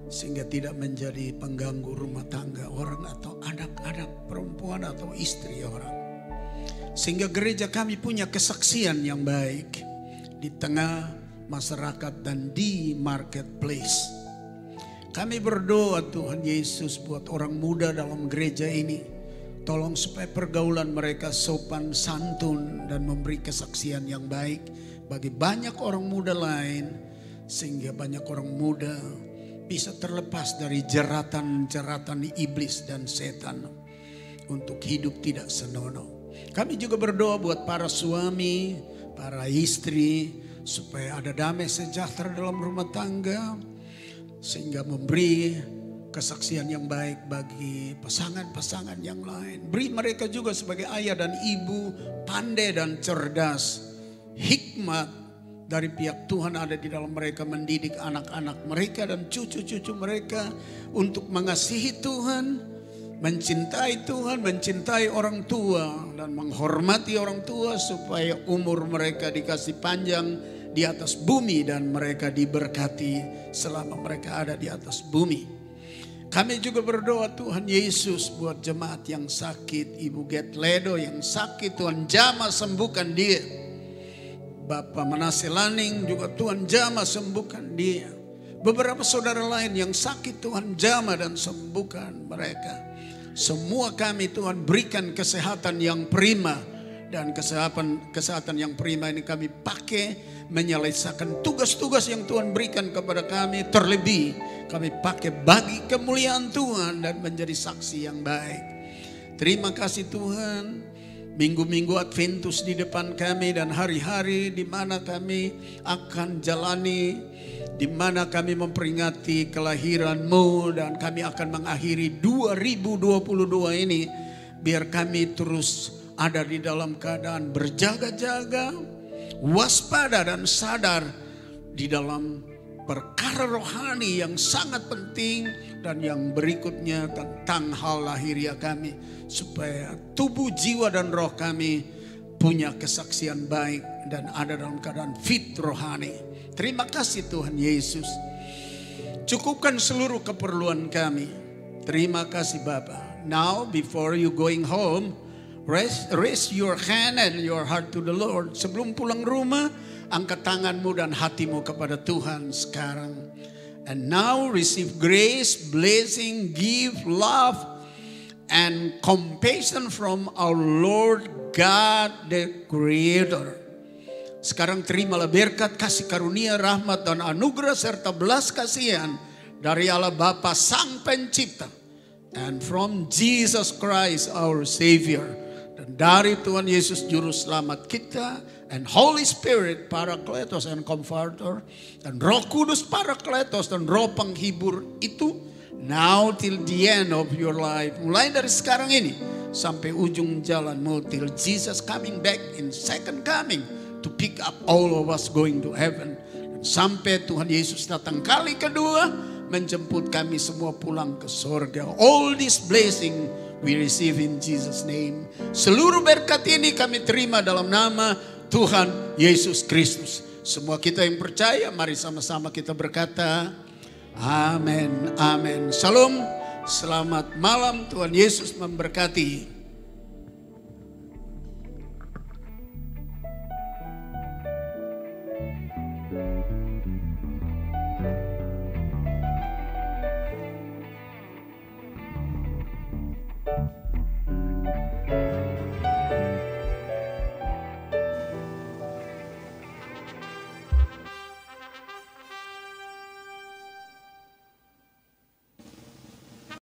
sehingga tidak menjadi pengganggu rumah tangga orang atau anak-anak perempuan atau istri orang. Sehingga gereja kami punya kesaksian yang baik di tengah masyarakat dan di marketplace. Kami berdoa Tuhan Yesus buat orang muda dalam gereja ini. Tolong supaya pergaulan mereka sopan santun dan memberi kesaksian yang baik bagi banyak orang muda lain. Sehingga banyak orang muda bisa terlepas dari jeratan-jeratan iblis dan setan untuk hidup tidak senonoh. Kami juga berdoa buat para suami, para istri, supaya ada damai sejahtera dalam rumah tangga, sehingga memberi kesaksian yang baik bagi pasangan-pasangan yang lain. Beri mereka juga sebagai ayah dan ibu pandai dan cerdas. Hikmat dari pihak Tuhan ada di dalam mereka mendidik anak-anak mereka dan cucu-cucu mereka untuk mengasihi Tuhan, mencintai Tuhan, mencintai orang tua dan menghormati orang tua, supaya umur mereka dikasih panjang di atas bumi dan mereka diberkati selama mereka ada di atas bumi. Kami juga berdoa Tuhan Yesus buat jemaat yang sakit, Ibu Getledo yang sakit, Tuhan jamah sembuhkan dia. Bapak Manase Laning juga Tuhan jamah sembuhkan dia. Beberapa saudara lain yang sakit Tuhan jamah dan sembuhkan mereka. Semua kami Tuhan berikan kesehatan yang prima, dan kesehatan yang prima ini kami pakai menyelesaikan tugas-tugas yang Tuhan berikan kepada kami. Terlebih kami pakai bagi kemuliaan Tuhan dan menjadi saksi yang baik. Terima kasih Tuhan. Minggu-minggu Adventus di depan kami dan hari-hari di mana kami akan jalani, di mana kami memperingati kelahiran-Mu, dan kami akan mengakhiri 2022 ini. Biar kami terus ada di dalam keadaan berjaga-jaga, waspada dan sadar di dalam perkara rohani yang sangat penting, dan yang berikutnya tentang hal lahiriah kami, supaya tubuh, jiwa dan roh kami punya kesaksian baik dan ada dalam keadaan fit rohani. Terima kasih Tuhan Yesus. Cukupkan seluruh keperluan kami. Terima kasih Bapa. Now before you going home, raise your hand and your heart to the Lord. Sebelum pulang rumah, angkat tanganmu dan hatimu kepada Tuhan sekarang. And now receive grace, blessing, gift, love, and compassion from our Lord God the Creator. Sekarang terimalah berkat, kasih karunia, rahmat dan anugerah serta belas kasihan dari Allah Bapa Sang Pencipta, and from Jesus Christ our Savior, dan dari Tuhan Yesus Juru Selamat kita, and Holy Spirit Parakletos and Comforter, dan Roh Kudus Parakletos dan Roh Penghibur itu, now till the end of your life, mulai dari sekarang ini sampai ujung jalanmu, till Jesus coming back in second coming to pick up all of us going to heaven, dan sampai Tuhan Yesus datang kali kedua menjemput kami semua pulang ke surga. All this blessing we receive in Jesus name. Seluruh berkat ini kami terima dalam nama Tuhan Yesus Kristus. Semua kita yang percaya, mari sama-sama kita berkata amin, amin. Shalom, selamat malam, Tuhan Yesus memberkati.